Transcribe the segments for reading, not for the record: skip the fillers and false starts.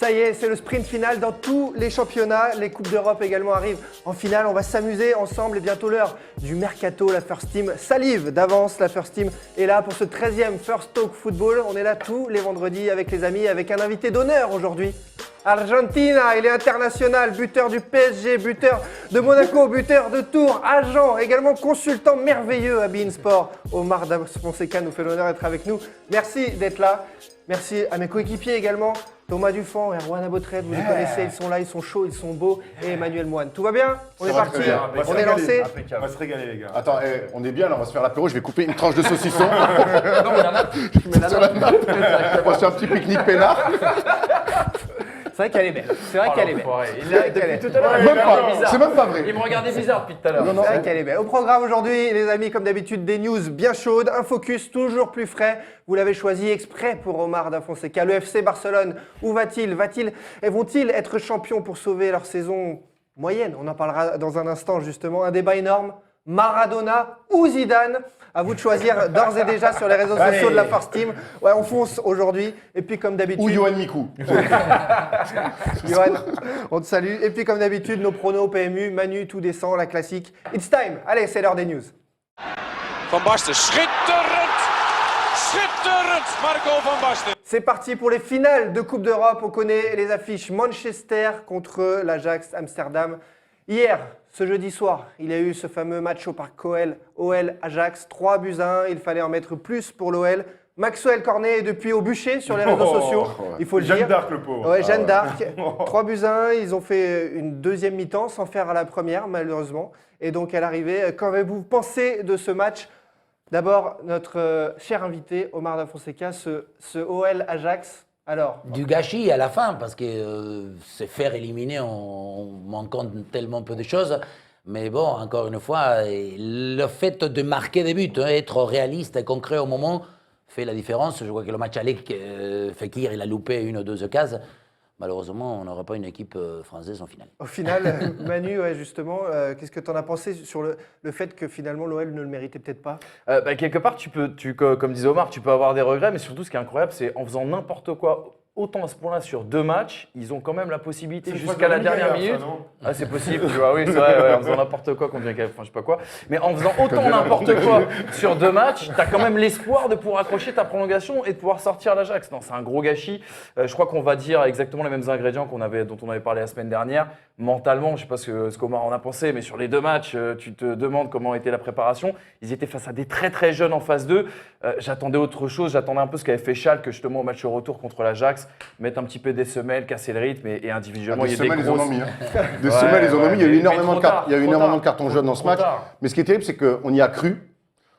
Ça y est, c'est le sprint final dans tous les championnats. Les Coupes d'Europe également arrivent en finale. On va s'amuser ensemble et bientôt l'heure du mercato. La First Team salive d'avance. La First Team est là pour ce 13e First Talk Football. On est là tous les vendredis avec les amis, avec un invité d'honneur aujourd'hui. Argentina, il est international, buteur du PSG, buteur de Monaco, buteur de Tours, agent, également consultant merveilleux à beIN Sport. Omar Da Fonseca nous fait l'honneur d'être avec nous. Merci d'être là. Merci à mes coéquipiers également. Thomas Dufan et Erwan Abotred, vous les connaissez, ils sont là, ils sont chauds, ils sont beaux. Et Emmanuel Moine. Tout va bien? On est parti, on est lancé. On va se régaler les gars. Attends, on est bien là, on va se faire l'apéro, je vais couper une tranche de saucisson. Non, il y en a. Je mets sur la nappe. On va se faire un petit pique-nique peinard. C'est vrai qu'elle est belle. C'est vrai qu'elle est belle. Il est depuis tout à l'heure. Même pas, c'est même pas vrai. Il me regardait bizarre depuis tout à l'heure. C'est vrai qu'elle est belle. Au programme aujourd'hui, les amis, comme d'habitude, des news bien chaudes, un focus toujours plus frais. Vous l'avez choisi exprès pour Omar Da Fonseca. Le FC Barcelone, où va-t-il? Vont-ils être champions pour sauver leur saison moyenne? On en parlera dans un instant justement. Un débat énorme. Maradona ou Zidane? À vous de choisir d'ores et déjà sur les réseaux sociaux de la First Team. Ouais, on fonce aujourd'hui. Et puis comme d'habitude... Ou Yoann Mikou. Johan, on te salue. Et puis comme d'habitude, nos pronos PMU, Manu, tout descend, la classique. It's time. Allez, c'est l'heure des news. Van Basten, schitterend! Schitterend, Marco Van Basten. C'est parti pour les finales de Coupe d'Europe. On connaît les affiches Manchester contre l'Ajax Amsterdam. Hier, ce jeudi soir, il y a eu ce fameux match au Parc OL-Ajax, 3-1. Il fallait en mettre plus pour l'OL. Maxwell Cornet est depuis au bûcher sur les réseaux sociaux, il faut le dire. Jeanne d'Arc le pauvre. Ouais, Jeanne d'Arc. 3-1, ils ont fait une deuxième mi-temps sans faire à la première malheureusement. Et donc à l'arrivée, qu'avez-vous pensé de ce match? D'abord, notre cher invité, Omar Da Fonseca, ce OL Ajax. Alors, du gâchis à la fin, parce que se faire éliminer en manquant tellement peu de choses. Mais bon, encore une fois, le fait de marquer des buts, être réaliste et concret au moment, fait la différence. Je vois que le match aller, Fekir, il a loupé une ou deux occasions. Malheureusement, on n'aura pas une équipe française en finale. Au final, Manu, ouais, justement, qu'est-ce que tu en as pensé sur le fait que finalement l'OL ne le méritait peut-être pas? Quelque part, comme disait Omar, tu peux avoir des regrets, mais surtout ce qui est incroyable, c'est en faisant n'importe quoi, autant à ce point-là sur 2 matchs, ils ont quand même la possibilité jusqu'à la dernière minute. Ah, c'est possible, tu vois, oui, c'est vrai, ouais, en faisant n'importe quoi, enfin, je sais pas quoi. Mais en faisant autant n'importe quoi sur 2 matchs, tu as quand même l'espoir de pouvoir accrocher ta prolongation et de pouvoir sortir l'Ajax. Non, c'est un gros gâchis. Je crois qu'on va dire exactement les mêmes ingrédients dont on avait parlé la semaine dernière. Mentalement, je ne sais pas ce qu'Omar en a pensé, mais sur les 2 matchs, tu te demandes comment était la préparation. Ils étaient face à des très très jeunes en phase 2. J'attendais autre chose, j'attendais un peu ce qu'avait fait Schalke justement au match retour contre l'Ajax, mettre un petit peu des semelles, casser le rythme et individuellement il y a des grosses... Des semelles, ils en ont mis. Il y a eu énormément de cartons jaunes dans ce match. Mais ce qui est terrible, c'est qu'on y a cru.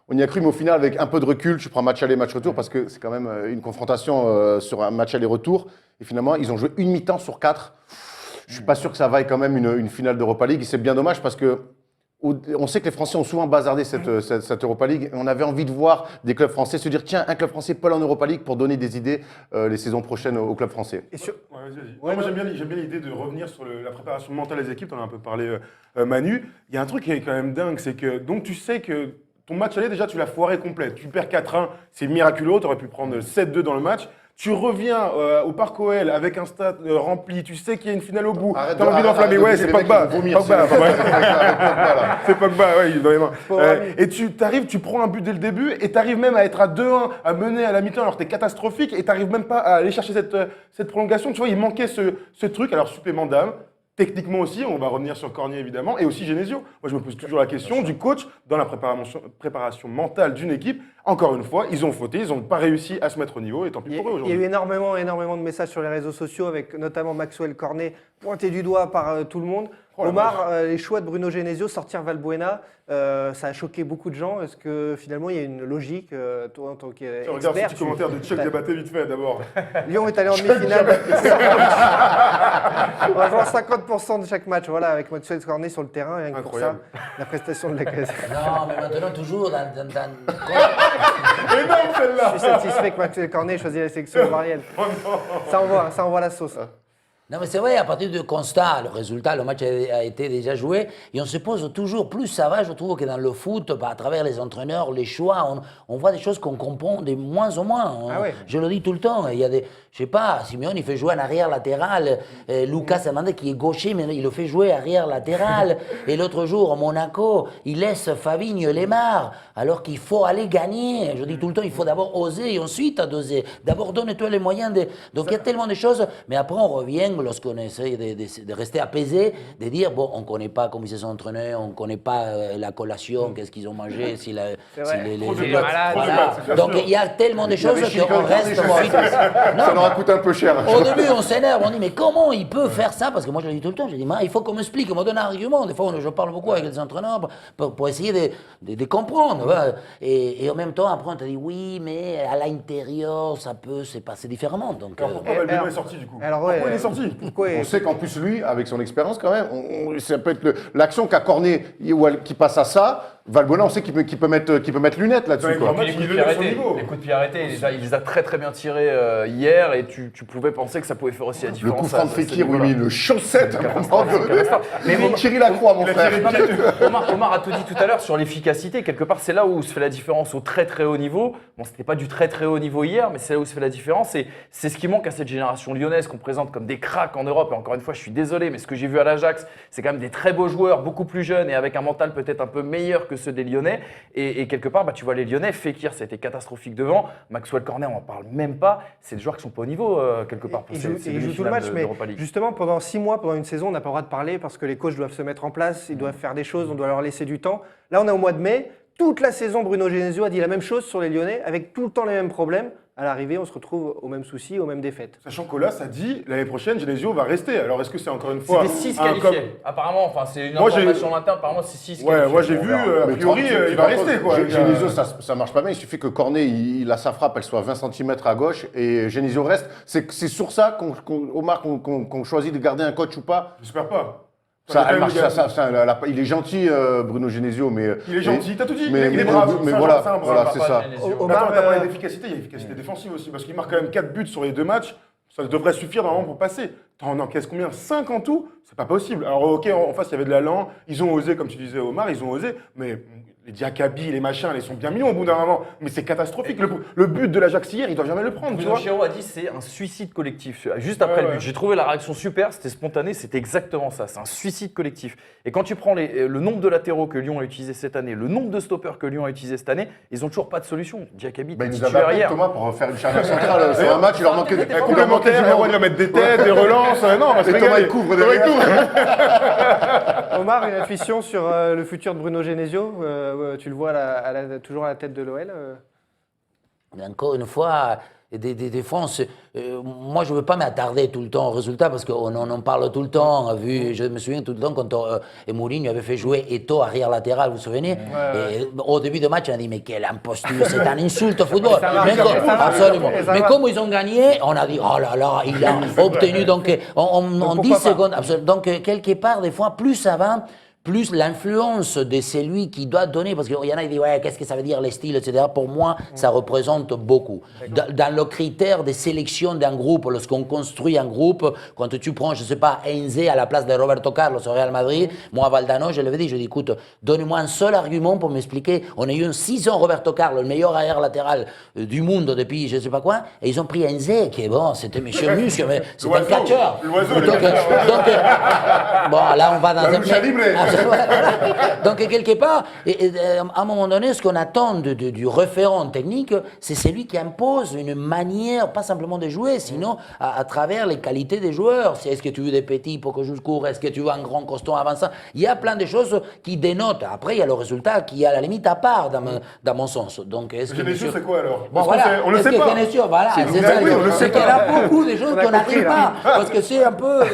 On y a cru, mais au final, avec un peu de recul, tu prends match aller, match retour, parce que c'est quand même une confrontation sur un match aller-retour. Et finalement, ils ont joué une mi-temps sur 4. Je ne suis pas sûr que ça vaille quand même une finale d'Europa League. C'est bien dommage parce que on sait que les Français ont souvent bazardé cette Europa League. Et on avait envie de voir des clubs français se dire tiens, un club français peut aller en Europa League pour donner des idées les saisons prochaines aux clubs français. Moi, j'aime bien l'idée de revenir sur la préparation mentale des équipes. On en a un peu parlé, Manu. Il y a un truc qui est quand même dingue, c'est que donc tu sais que ton match aller, déjà, tu l'as foiré complet. Tu perds 4-1, c'est miraculeux. Tu aurais pu prendre 7-2 dans le match. Tu reviens au Parc OL avec un stade rempli, tu sais qu'il y a une finale au bout, tu as envie d'enflammer, ouais, c'est Pogba. C'est Pogba, ouais, il est dans les mains. Et tu arrives, tu prends un but dès le début et tu arrives même à être à 2-1, à mener à la mi-temps alors que tu es catastrophique et tu n'arrives même pas à aller chercher cette prolongation. Tu vois, il manquait ce truc, alors supplément d'âme. Techniquement aussi, on va revenir sur Cornier évidemment, et aussi Genesio. Moi, je me pose toujours la question du coach dans la préparation mentale d'une équipe. Encore une fois, ils ont fauté, ils n'ont pas réussi à se mettre au niveau, et tant pis pour eux aujourd'hui. Il y a eu énormément de messages sur les réseaux sociaux, avec notamment Maxwell Cornet pointé du doigt par tout le monde. Omar, les choix de Bruno Genesio, sortir Valbuena, ça a choqué beaucoup de gens. Est-ce que finalement il y a une logique, toi en tant qu'expert? Regarde ce petit commentaire de Chuck Diabaté vite fait d'abord. Lyon est allé en demi-finale. On va jouer 50% de chaque match, voilà, avec Maxwell Cornet sur le terrain, rien que pour ça, la prestation de la caisse. Non, mais maintenant toujours dans... Énorme celle-là. Je suis satisfait que Maxwell Cornet ait choisi la sélection ivoirienne. Ça envoie la sauce. Non, mais c'est vrai, à partir du constat, le résultat, le match a été déjà joué, et on se pose toujours, plus ça va, je trouve que dans le foot, à travers les entraîneurs, les choix, on voit des choses qu'on comprend de moins en moins. Je le dis tout le temps, il y a des, je sais pas, Simeone, il fait jouer en arrière latéral, Lucas Hernandez qui est gaucher, mais il le fait jouer arrière latéral, et l'autre jour, au Monaco, il laisse Fabinho et Lemar, alors qu'il faut aller gagner. Je dis tout le temps, il faut d'abord oser, et ensuite doser. D'abord, donne-toi les moyens de... Donc il y a tellement de choses, mais après on revient, lorsqu'on essaie de rester apaisé, de dire, bon, on ne connaît pas comment ils se sont entraînés, on ne connaît pas la collation, qu'est-ce qu'ils ont mangé, si les Voilà. Donc il y a tellement de choses qu'on reste... Ça leur a coûté un peu cher. Au début, on s'énerve, on dit, mais comment il peut faire ça? Parce que moi, je le dis tout le temps, je dis, il faut qu'on m'explique, on me donne un argument. Des fois, je parle beaucoup avec les entraîneurs pour essayer de comprendre. Voilà. Et en même temps, après, on te dit, oui, mais à l'intérieur, ça peut se passer différemment. Donc, Alors pourquoi Valbuena est sorti du coup? Alors, Pourquoi il est sorti? On sait qu'en plus, lui, avec son expérience quand même, ça peut être l'action qu'a Cornet qui passe à ça. Valbuena, on sait qu'il peut mettre lunettes là-dessus. Ouais, quoi. vraiment. Les coups de pied arrêtés, il les a très bien tirés hier et tu pouvais penser que ça pouvait faire aussi la Le différence. coup franc de Fekir où il met une chaussette à un moment donné. Mais Mais Thierry Lacroix, mon frère. Omar a tout dit tout à l'heure sur l'efficacité. Quelque part, c'est là où se fait la différence au très haut niveau. Bon, c'était pas du très haut niveau hier, mais c'est là où se fait la différence. Et c'est ce qui manque à cette génération lyonnaise qu'on présente comme des cracks en Europe. Et encore une fois, je suis désolé, mais ce que j'ai vu à l'Ajax, c'est quand même des très beaux joueurs, beaucoup plus jeunes et avec un mental peut-être un peu meilleur que ceux des Lyonnais. Et quelque part, tu vois les Lyonnais, Fekir, ça a été catastrophique devant. Maxwell Cornet, on n'en parle même pas. C'est des joueurs qui sont pas au niveau quelque part. Ils jouent tout le match, mais justement, pendant 6 mois, pendant une saison, on n'a pas le droit de parler parce que les coachs doivent se mettre en place, ils doivent faire des choses, on doit leur laisser du temps. Là, on est au mois de mai. Toute la saison, Bruno Genesio a dit la même chose sur les Lyonnais, avec tout le temps les mêmes problèmes. À l'arrivée, on se retrouve aux mêmes soucis, aux mêmes défaites. Sachant qu'Olas a dit l'année prochaine, Genesio va rester. Alors est-ce que c'est encore une fois. C'était 6 qualifiés. Apparemment, enfin, c'est une information interne. Apparemment, c'est 6 qualifiés. Ouais, moi j'ai vu, a priori, il va rester quoi. Genesio, ça marche pas bien. Il suffit que Cornet, il a sa frappe, elle soit 20 cm à gauche et Genesio reste. C'est sur ça qu'on choisit de garder un coach ou pas. J'espère pas. Il est gentil, Bruno Genesio, mais. Il est gentil, t'as tout dit. Mais il est brave. Mais c'est voilà, c'est ça. Omar, t'as parlé d'efficacité, il y a efficacité défensive aussi, parce qu'il marque quand même 4 buts sur les 2 matchs. Ça devrait suffire normalement pour passer. T'en encaisses combien? 5 en tout? C'est pas possible. Alors ok, en face, il y avait de l'allant. Ils ont osé, comme tu disais Omar, ils ont osé. Mais les Diakabi, les machins, ils sont bien mignons au bout d'un moment. Mais c'est catastrophique. Le but de l'Ajax hier, ils doivent jamais le prendre. Bruno Chiro a dit c'est un suicide collectif. Juste après le but, j'ai trouvé la réaction super, c'était spontané, c'était exactement ça. C'est un suicide collectif. Et quand tu prends le nombre de latéraux que Lyon a utilisé cette année, le nombre de stoppers que Lyon a utilisé cette année, ils ont toujours pas de solution. Diakabi, Il nous titulaire avait appelé hier. Thomas pour faire une charnière centrale sur un match, il leur manquait des complémentaires, il va mettre des têtes, des relances. Non, parce que Thomas, il couvre derrière. Omar, une intuition sur le futur de Bruno Genesio. Tu le vois toujours à la tête de l'OL. Encore une fois, des fois, moi je ne veux pas m'attarder tout le temps au résultat parce qu'on en parle tout le temps. Je me souviens tout le temps quand Mourinho avait fait jouer Eto'o arrière latéral, vous vous souvenez? Et au début du match, on a dit mais quelle imposture, c'est un insulte au football. Absolument. Mais comme ils ont gagné, on a dit oh là là, il a obtenu donc en 10 secondes. Donc quelque part, des fois, plus ça va, plus l'influence de celui qui doit donner, parce qu'il y en a qui disent ouais, qu'est-ce que ça veut dire les styles, etc. Pour moi, ça représente beaucoup. Dans le critère de sélection d'un groupe, lorsqu'on construit un groupe, quand tu prends, je ne sais pas, Heinze à la place de Roberto Carlos au Real Madrid, moi, Valdano, je l'avais dit, je lui ai dit, écoute, donne-moi un seul argument pour m'expliquer. On a eu 6 ans Roberto Carlos, le meilleur arrière latéral du monde depuis je ne sais pas quoi, et ils ont pris Heinze, qui est bon, c'était Monsieur Muscle, mais c'est un catcheur. Donc, bon, là, on va dans un... Donc, quelque part, à un moment donné, ce qu'on attend du référent technique, c'est celui qui impose une manière, pas simplement de jouer, sinon à travers les qualités des joueurs. Est-ce que tu veux des petits pour que je cours? Est-ce que tu veux un grand costaud avançant? Il y a plein de choses qui dénotent. Après, il y a le résultat qui est à la limite à part, dans mon sens. Donc, est-ce que Genesio, c'est quoi alors? Bon, voilà. On le sait pas. Voilà, c'est ça. C'est qu'il y a beaucoup de choses qu'on n'arrive pas, parce que c'est un peu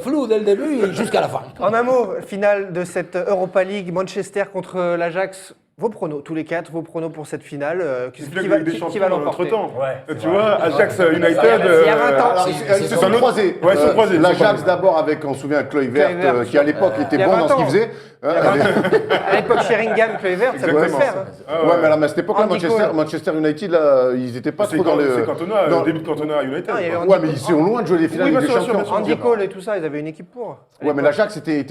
flou dès le début jusqu'à la fin. En un mot, finale de cette Europa League, Manchester contre l'Ajax. Vos pronos, tous les quatre, vos pronos pour cette finale, qui Qui va l'emporter? entre-temps. Ouais, Tu vois, Ajax United. Il y a 20 ans. Alors, ils se sont croisés. Ouais, ils se sont croisés. L'Ajax d'abord avec, on se souvient, Kluivert, Kluivert, qui à l'époque il était y a bon 20 dans ce qu'il ans. faisait. À l'époque, Sheringham, Kluivert, ça pouvait le Exactement. faire. hein. Ah Ouais, mais à cette époque-là, Andy Cole. Manchester United, là, ils n'étaient pas C'est trop dans le. c'est Cantona, dans- le début de Cantona à United. Non, il y a eu quoi. Andy Ouais, mais ils sont loin de jouer les finales Oui, des bien sûr, champions. bien sûr. Andy Cole et tout ça, ils avaient une équipe pour. Ouais, mais l'Ajax était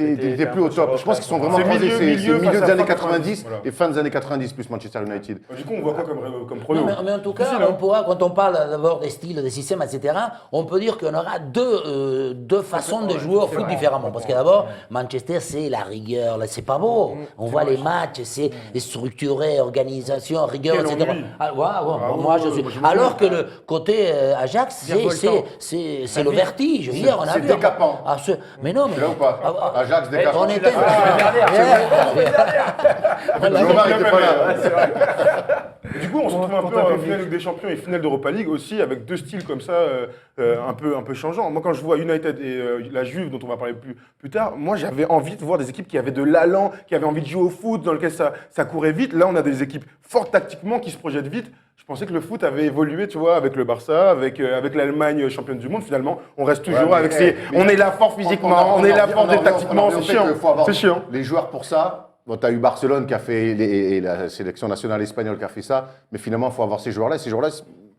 plus au top. Je pense qu'ils sont vraiment C'est croisés. milieu, C'est milieu, milieu face des à années fin 90 voilà. et fin des années 90 plus Manchester United. Du coup, on voit quoi comme prono? Non, mais en tout cas, on pourra, quand on parle d'abord des styles, des systèmes, etc., on peut dire qu'on aura deux façons de jouer au foot différemment. Parce que d'abord, Manchester, c'est la rigueur, là, c'est pas beau. On voit les matchs, c'est structuré, organisation, rigueur, Quel etc. ennui. Ah, ouais, Ah, moi, ouais, je suis. moi, je m'en Alors que le côté Ajax, Virevoltant. c'est le vertige. Hier, on a c'est vu. décapant. Mais non, mais. C'est là ou pas Ajax décapant. On était. Omar était pas là. Du coup, on se retrouve un peu en finale Ligue des Champions et finale d'Europa League aussi, avec deux styles comme ça, un peu changeants. Moi, quand je vois United et la Juve, dont on va parler plus tard, moi, j'avais envie de voir des équipes qui avaient de l'allant, qui avaient envie de jouer au foot, dans lequel ça courait vite. Là, on a des équipes fortes tactiquement qui se projettent vite. Je pensais que le foot avait évolué, tu vois, avec le Barça, avec l'Allemagne championne du monde. Finalement, on reste toujours Ouais, avec mais, on est là fort physiquement, on est là fort tactiquement, c'est chiant. C'est chiant. Les joueurs pour ça. Bon, tu as eu Barcelone qui a fait, et la sélection nationale espagnole qui a fait ça, mais finalement, il faut avoir ces joueurs-là. Ces joueurs-là,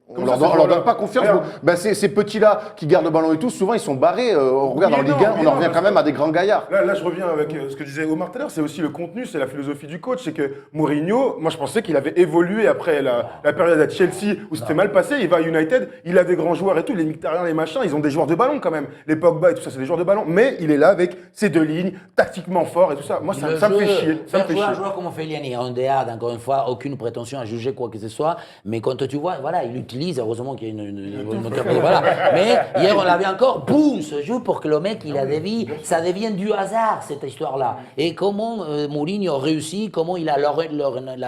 on Comme leur ça, ces donne joueurs-là. pas confiance. Regarde. Ben, ces petits-là qui gardent le ballon et tout, souvent, ils sont barrés. On regarde Oui en et Ligue non, 1, oui on et en non, revient quand parce même à des grands gaillards. Là, je reviens avec ce que disait Omar tout à l'heure, c'est aussi le contenu, c'est la philosophie du coach. C'est que Mourinho, moi je pensais qu'il avait évolué après la période à Chelsea où c'était mal passé. Il va à United, il a des grands joueurs et tout, les Mkhitaryan, les machins, ils ont des joueurs de ballon quand même. Les Pogba et tout ça, c'est des joueurs de ballon. Mais il est là avec ses deux lignes, tactiquement fort et tout ça. Moi, ça me fait chier. Ça me Faire fait jouer un chier. joueur comme Fellaini en DA, encore une fois, aucune prétention à juger quoi que ce soit, mais quand tu vois, voilà, il utilise, heureusement qu'il y a une moteur, voilà. Mais hier, on l'avait encore, boum, ce jeu pour que le mec, il a des vies, ça devient du hasard, cette histoire-là. Et comment Mourinho réussit, comment il a la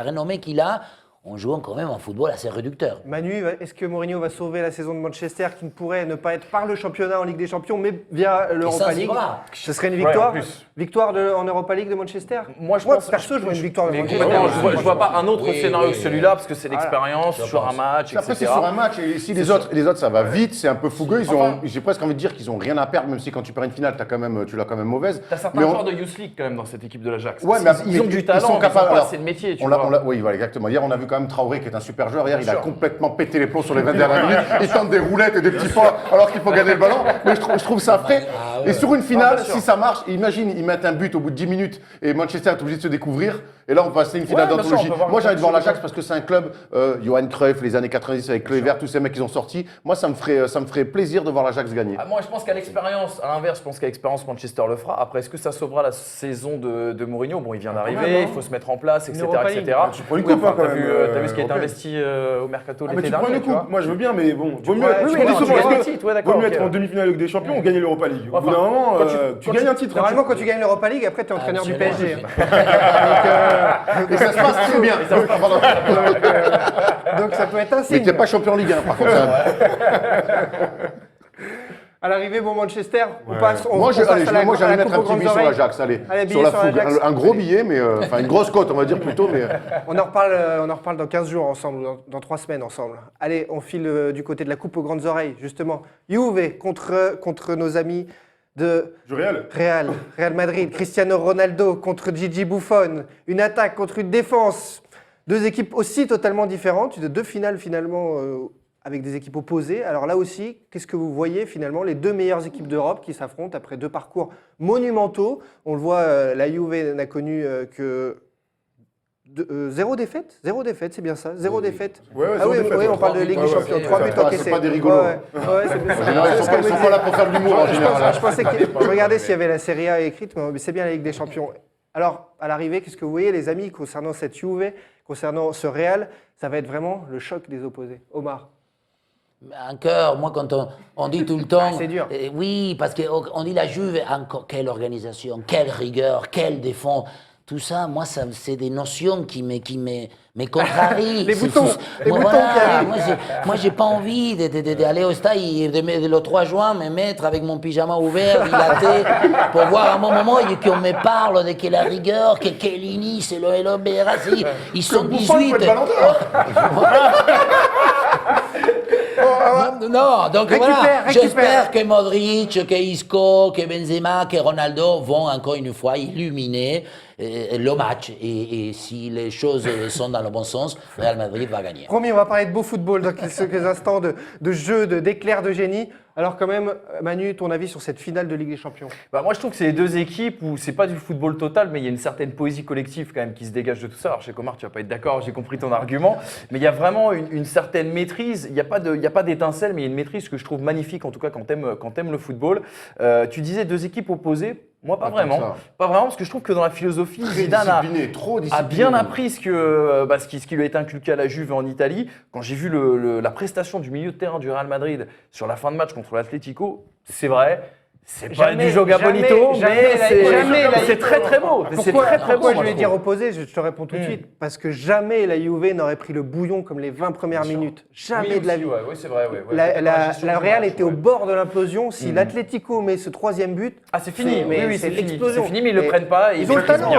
renommée qu'il a, en jouant quand même un football assez réducteur. Manu, est-ce que Mourinho va sauver la saison de Manchester qui ne pourrait ne pas être par le championnat en Ligue des Champions, mais via l'Europa League? Ce serait une victoire. en plus. Victoire en Europa League de Manchester? Moi, je pense. perso, je vois une victoire de Mais Manchester. complètement, je vois pas un autre Oui, scénario oui, que celui-là, parce que c'est l'expérience sur un match, Après, c'est etc. sur un match. Et si les autres, ça va vite, c'est un peu fougueux. J'ai presque envie de dire qu'ils ont rien à perdre, même si quand tu perds une finale, tu l'as quand même mauvaise. T'as certains joueurs de Youth League quand même dans cette équipe de l'Ajax. Ouais, mais Ils ont du talent, sont mais capables. ils ont pas Alors, assez de métier, tu on vois. l'a- oui, voilà, exactement. Hier, on a vu quand même Traoré qui est un super joueur. Hier, il a sûr. complètement pété les plombs sur les 20 dernières minutes. Il tente des roulettes et des petits pas alors qu'il faut gagner le ballon. Mais je trouve ça frais. Et sur une finale, si ça marche, imagine, ils mettent un but au bout de 10 minutes et Manchester est obligé de se découvrir. Et là, on passe à une finale Ouais, bien sûr, d'anthologie. on peut voir Moi, j'ai envie de voir le l'Ajax parce que c'est un club, Johan Cruyff, les années 90 avec Kluivert, tous ces mecs qui ont sorti. Moi, ça me ferait plaisir de voir l'Ajax gagner. Ah, moi, je pense qu'à l'expérience, à l'inverse, je pense qu'à l'expérience, Manchester le fera. Après, est-ce que ça sauvera la saison de Mourinho? Bon, il vient d'arriver, il faut se mettre en place, etc. Europa League. etc. Tu prends une Oui, coupe, enfin, hein, quand t'as vu, même, t'as vu ce qui a été européenne. investi au mercato Ah, mais l'été tu prends dernier, une tu vois. coupe. Moi, je veux bien, mais bon, vaut mieux. Ouais, ce oui, qu'on dit non, souvent, tu est-ce gagnes que le titre, ouais, d'accord, vaut mieux ok. être en demi-finale Ligue des Champions ou gagner l'Europa League. Au bout Enfin, d'un moment, quand tu gagnes un titre. hein, Normalement, quand tu gagnes l'Europa League, après, tu es entraîneur du PSG. Et ça se passe très bien. Donc, ça peut être un Mais signe. t'es pas champion Ligue 1, par contre. ça. À l'arrivée, bon, Manchester, on passe. Moi, passe à la- moi, à j'allais la mettre coupe un aux petit grandes billet sur oreilles. l'Ajax, allez. Allez, Sur billet la sur fougue. l'Ajax. Un gros billet, mais enfin une grosse cote, on va dire plutôt. Mais On en reparle dans 15 jours ensemble, dans 3 semaines ensemble. Allez, on file du côté de la coupe aux grandes oreilles, justement. Juve contre nos amis de Du Real. Real Madrid. Cristiano Ronaldo contre Gigi Buffon. Une attaque contre une défense. Deux équipes aussi totalement différentes. Deux finales finalement avec des équipes opposées. Alors là aussi, qu'est-ce que vous voyez finalement? Les deux meilleures équipes d'Europe qui s'affrontent après deux parcours monumentaux. On le voit, la Juve n'a connu que zéro défaite, c'est bien ça, zéro défaite. Ouais, Ah oui, oui, on parle de Ligue des Champions, 3 buts encaissés. c'est pas des rigolos. Ouais, c'est bien ça. en général, C'est ils ce que je sont me pas là pour faire de l'humour en général. je pensais je regardais s'il y avait la Serie A écrite, mais c'est bien la Ligue des Champions. Alors, à l'arrivée, qu'est-ce que vous voyez, les amis, concernant cette Juve, concernant ce Real? Ça va être vraiment le choc des opposés. Omar. Encore, moi, quand on dit tout le temps. c'est dur. Oui, parce qu'on dit la Juve, encore, quelle organisation, quelle rigueur, quelle défense. tout ça, moi, c'est des notions qui me contrarient. Les boutons qui arrivent. Moi, j'ai pas envie d'aller au stade le 3 juin, me mettre avec mon pyjama ouvert, dilaté, pour voir à un moment qu'on me parle de que la rigueur, que Kellini, c'est le Berassi, ils sont 18. Non, donc voilà, j'espère que Modric, que Isco, que Benzema, que Ronaldo vont encore une fois illuminer le match. Et si les choses sont dans le bon sens, Real Madrid va gagner. Promis, on va parler de beau football dans quelques instants, de jeu, d'éclairs de génie. Alors quand même, Manu, ton avis sur cette finale de Ligue des Champions? Moi, je trouve que c'est les deux équipes où c'est pas du football total, mais il y a une certaine poésie collective quand même qui se dégage de tout ça. Alors, chez Comar, tu vas pas être d'accord, j'ai compris ton argument, mais il y a vraiment une certaine maîtrise. Il n'y a pas d'étincelle, mais il y a une maîtrise que je trouve magnifique, en tout cas quand t'aimes le football. Tu disais deux équipes opposées. Moi, pas vraiment. Pas vraiment, parce que je trouve que dans la philosophie, Zidane a bien appris ce qui lui a été inculqué à la Juve en Italie. Quand j'ai vu la prestation du milieu de terrain du Real Madrid sur la fin de match contre l'Atlético, c'est vrai. C'est pas du Joga Bonito, mais c'est très très beau. Pourquoi je vais dire opposé? Je te réponds tout de suite. Parce que jamais la Juve n'aurait pris le bouillon comme les 20 premières minutes. Jamais de la vie. Oui, c'est vrai. La Real était au bord de l'implosion. Si l'Atlético met ce troisième but, c'est fini. C'est l'explosion. C'est fini, mais ils le prennent pas. Ils ont le talent.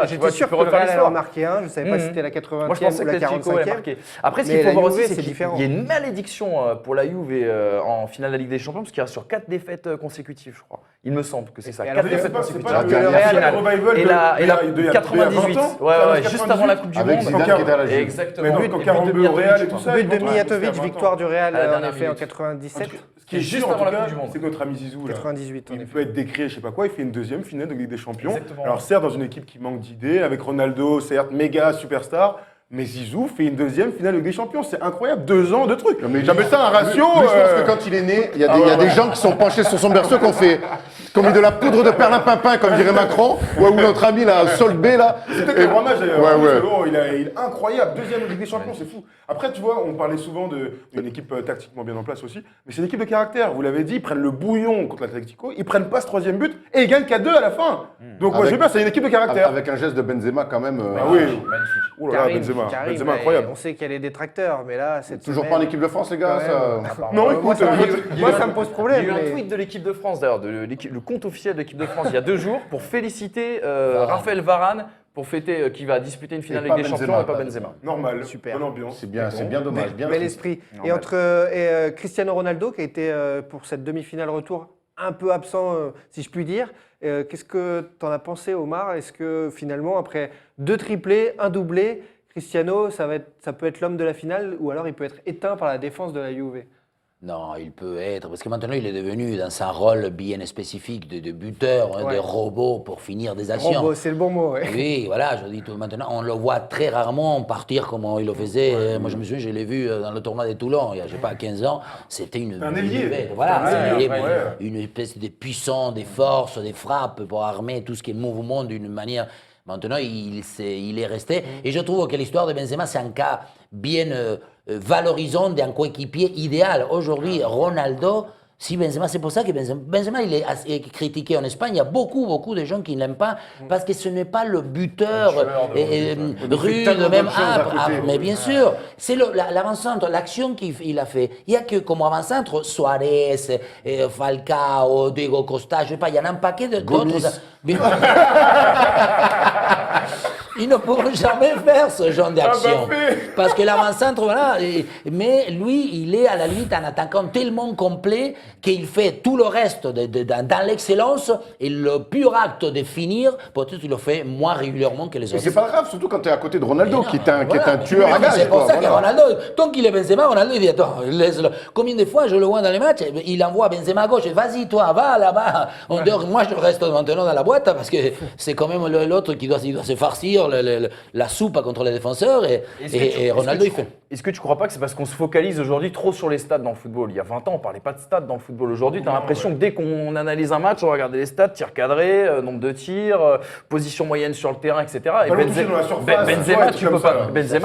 J'étais sûr que le Real allait en marquer un. Je ne savais pas si c'était la 80e ou la 45e. Après, ce qu'il faut voir aussi, c'est qu'il y a une malédiction pour la Juve en finale de la Ligue des Champions, parce qu'il y a sur 4 défaites consécutives, je crois. Il me semble que c'est ça. 4 défaites consécutives. Le Real et la 98. Juste avant la Coupe du Monde. Avec Zidane qui était à la Juve. Exactement. Quand 42 au Real et tout ça. But de Mijatovic, victoire du Real en effet en 97. Ce qui est juste juste avant la avant Coupe du Monde. c'est que notre ami Zizou, là, 98 en il effet. peut être décrié, je sais pas quoi, il fait une deuxième finale de Ligue des Champions. Exactement. Alors certes, dans une équipe qui manque d'idées, avec Ronaldo, certes, méga superstar, mais Zizou fait une deuxième finale de Ligue des Champions. C'est incroyable, 2 ans de trucs. J'appelle ça un ratio. Mais je pense que quand il est né, il y a des gens qui sont penchés sur son berceau, qui ont fait comme de la poudre de perlimpinpin, comme dirait Macron, ou notre ami là, Solbé là. C'était le grand match d'ailleurs. Ouais. Il est incroyable, deuxième Ligue des Champions, c'est fou. Après, tu vois, on parlait souvent d'une équipe tactiquement bien en place aussi, mais c'est une équipe de caractère. Vous l'avez dit, ils prennent le bouillon contre l'Atlético, ils prennent pas ce troisième but et ils gagnent 4-2 à la fin. Donc moi, je veux bien, c'est une équipe de caractère. Avec un geste de Benzema quand même. Ah oui. Magnifique. Oh là là, Benzema incroyable. On sait qu'il y a les détracteurs, mais là, cette Toujours semaine, pas en équipe de France, les gars. Ça... Non, moi, écoute, ça me pose problème. Il y a eu mais- un tweet de l'équipe de France, d'ailleurs, le compte officiel de l'équipe de France, il y a 2 jours, pour féliciter Raphaël Varane pour fêter qui va disputer une finale Et Ligue pas des Benzema, Champions et pas pas Benzema. normal, Super. bonne ambiance. C'est bien dommage. Bien Bel triste. esprit. Et Normal. entre Cristiano Ronaldo, qui a été pour cette demi-finale retour un peu absent, si je puis dire, qu'est-ce que tu en as pensé, Omar? Est-ce que finalement, après 2 triplés, un doublé, Cristiano, ça peut être l'homme de la finale, ou alors il peut être éteint par la défense de la Juve? Non, il peut être, parce que maintenant il est devenu dans un rôle bien spécifique de buteur, Ouais. de robot pour finir des actions. Robot, c'est le bon mot, ouais. Oui, voilà, je dis tout maintenant, on le voit très rarement partir comme il le faisait. Moi, je me souviens, je l'ai vu dans le tournoi de Toulon, il y a, je sais pas, 15 ans. C'était Un ailier. bête. Voilà, Un c'est un ailier, ailier, ouais. une espèce de puissance, des forces, des frappes pour armer tout ce qui est mouvement d'une manière. Maintenant, il est resté. Et je trouve que l'histoire de Benzema, c'est un cas bien valorisant d'un coéquipier idéal. Aujourd'hui, Ronaldo, si Benzema, c'est pour ça que Benzema il est critiqué en Espagne. Il y a beaucoup de gens qui ne l'aiment pas parce que ce n'est pas le buteur rude, même âpre. Mais bien sûr, c'est l'avant-centre, l'action qu'il a fait. Il n'y a que comme avant-centre Suarez, Falcao, Diego Costa, je sais pas, il y en a un paquet d'autres. Ils ne pourront jamais faire ce genre d'action. Parce que l'avant-centre, voilà. Mais lui, il est à la limite un attaquant tellement complet qu'il fait tout le reste dans l'excellence et le pur acte de finir, peut-être il le fait moins régulièrement que les Mais autres. c'est pas grave, surtout quand tu es à côté de Ronaldo, qui est un Voilà. tueur à Mais gage. c'est pour quoi, ça que voilà. Ronaldo, tant qu'il est Benzema, Ronaldo il dit attends, laisse-le. Combien de fois je le vois dans les matchs, il envoie Benzema à gauche, vas-y toi, va là-bas. Moi je reste maintenant dans la boîte parce que c'est quand même l'autre qui doit se farcir la soupe contre les défenseurs et Ronaldo il fait. Est-ce que tu crois pas que c'est parce qu'on se focalise aujourd'hui trop sur les stats dans le football? Il y a 20 ans, on parlait pas de stats dans le football. Aujourd'hui, tu as l'impression que dès qu'on analyse un match, on va regarder les stats, tir cadré, nombre de tirs, position moyenne sur le terrain, etc. Et Benzema,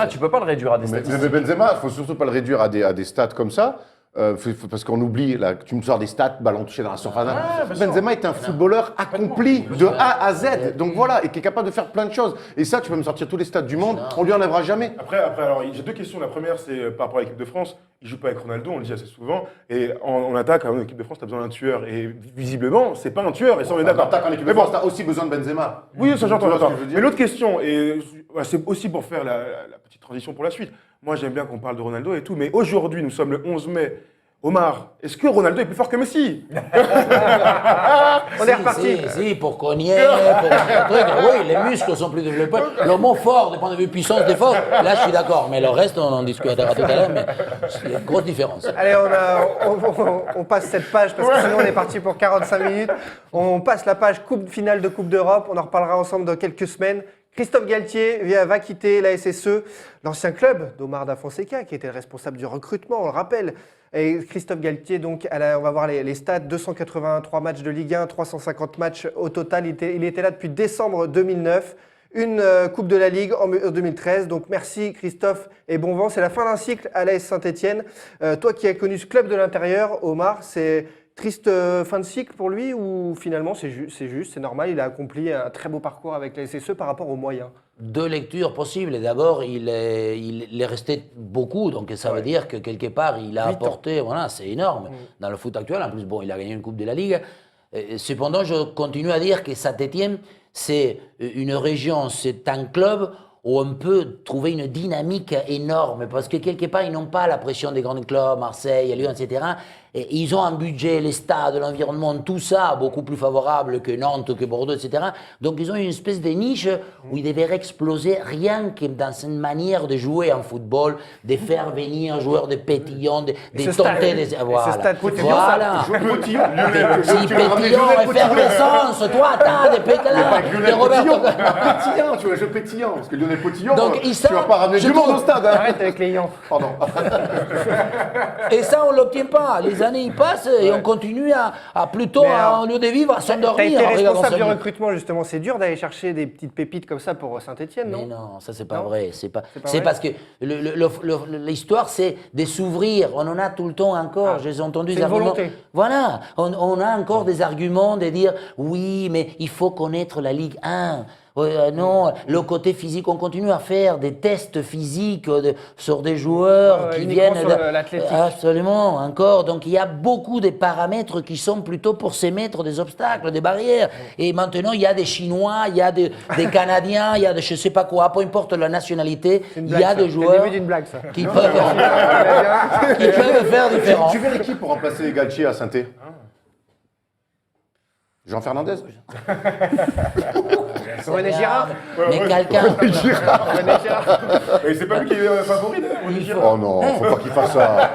tu peux pas le réduire à des Mais statistiques. Benzema, il faut surtout pas le réduire à des stats comme ça. parce qu'on oublie, là, tu me sors des stats, ballon touché dans la surface. Benzema est un footballeur accompli de A à Z. Donc voilà, et qui est capable de faire plein de choses. Et ça, tu peux me sortir tous les stats du monde, on lui enlèvera jamais. Après, alors, j'ai 2 questions. La première, c'est par rapport à l'équipe de France. Il joue pas avec Ronaldo, on le dit assez souvent. Et en attaque, en équipe de France, tu as besoin d'un tueur. Et visiblement, c'est pas un tueur. Et ça, on est d'accord. En équipe de France, tu as aussi besoin de Benzema. Oui, ça j'entends. Tu vois ce que je veux dire. Mais l'autre question, et c'est aussi pour faire la petite transition pour la suite. Moi, j'aime bien qu'on parle de Ronaldo et tout, mais aujourd'hui, nous sommes le 11 mai. Omar, est-ce que Ronaldo est plus fort que Messi? On est reparti. Si, pour cogner, pour un truc. Oui, les muscles sont plus développés. Le mot fort, du point de vue puissance d'effort, là, je suis d'accord. Mais le reste, on en discutera tout à l'heure, mais il y a une grosse différence. Allez, on passe cette page parce que sinon on est parti pour 45 minutes. On passe la page finale de Coupe d'Europe. On en reparlera ensemble dans quelques semaines. Christophe Galtier va quitter la SSE, l'ancien club d'Omar Da Fonseca, qui était le responsable du recrutement, on le rappelle. Et Christophe Galtier, donc, on va voir les stats, 283 matchs de Ligue 1, 350 matchs au total. Il était là depuis décembre 2009. Une Coupe de la Ligue en 2013. Donc merci Christophe et bon vent. C'est la fin d'un cycle à l'AS Saint-Etienne. Toi qui as connu ce club de l'intérieur, Omar, c'est triste fin de cycle pour lui ou finalement c'est juste, c'est normal, il a accompli un très beau parcours avec la SSE par rapport aux moyens? 2 lectures possibles. D'abord, il est resté beaucoup, donc ça veut dire que quelque part, il a apporté, voilà, c'est énorme. Dans le foot actuel, en plus, bon, il a gagné une Coupe de la Ligue. Cependant, je continue à dire que Saint-Etienne, c'est une région, c'est un club où on peut trouver une dynamique énorme, parce que quelque part, ils n'ont pas la pression des grands clubs, Marseille, Lyon, etc. Et ils ont un budget, les stades, l'environnement, tout ça, beaucoup plus favorable que Nantes, que Bordeaux, etc. Donc, ils ont une espèce de niche où ils devraient exploser rien que dans une manière de jouer en football, de faire venir un joueur de pétillant, de tenter des... Voilà. Voilà. Pétillon. Si pétillant, effervescence, toi, t'as des pétillants, des Roberto... Pétillant, tu vois, je pétillant. Parce que Lionel Pétillant, Donc, tu vas pas ramener du monde au stade. Arrête avec les lions. Pardon. Et ça, on ne l'obtient pas. Les années ils passent et on continue à plutôt, au lieu de vivre, à s'endormir. Tu as été responsable du recrutement, justement. C'est dur d'aller chercher des petites pépites comme ça pour Saint-Etienne, non? Mais non, ça, c'est pas vrai. C'est parce que l'histoire, c'est de s'ouvrir. On en a tout le temps encore. J'ai entendu des arguments. Volonté. Voilà. On a encore des arguments de dire oui, mais il faut connaître la Ligue 1. Non, le côté physique, on continue à faire des tests physiques sur des joueurs qui viennent sur l'athlétique. Absolument, encore. Donc il y a beaucoup de paramètres qui sont plutôt pour se mettre des obstacles, des barrières. Et maintenant, il y a des Chinois, il y a des Canadiens, il y a des je sais pas quoi, peu importe la nationalité, il y a des joueurs C'est le début d'une blague, ça. qui peuvent faire différent. Tu veux l'équipe pour remplacer Galtier à Saint-Étienne? Jean Fernandez? René Girard. Mais quelqu'un. Et c'est pas lui qui est favori, René Girard. Oh non, faut pas qu'il fasse ça.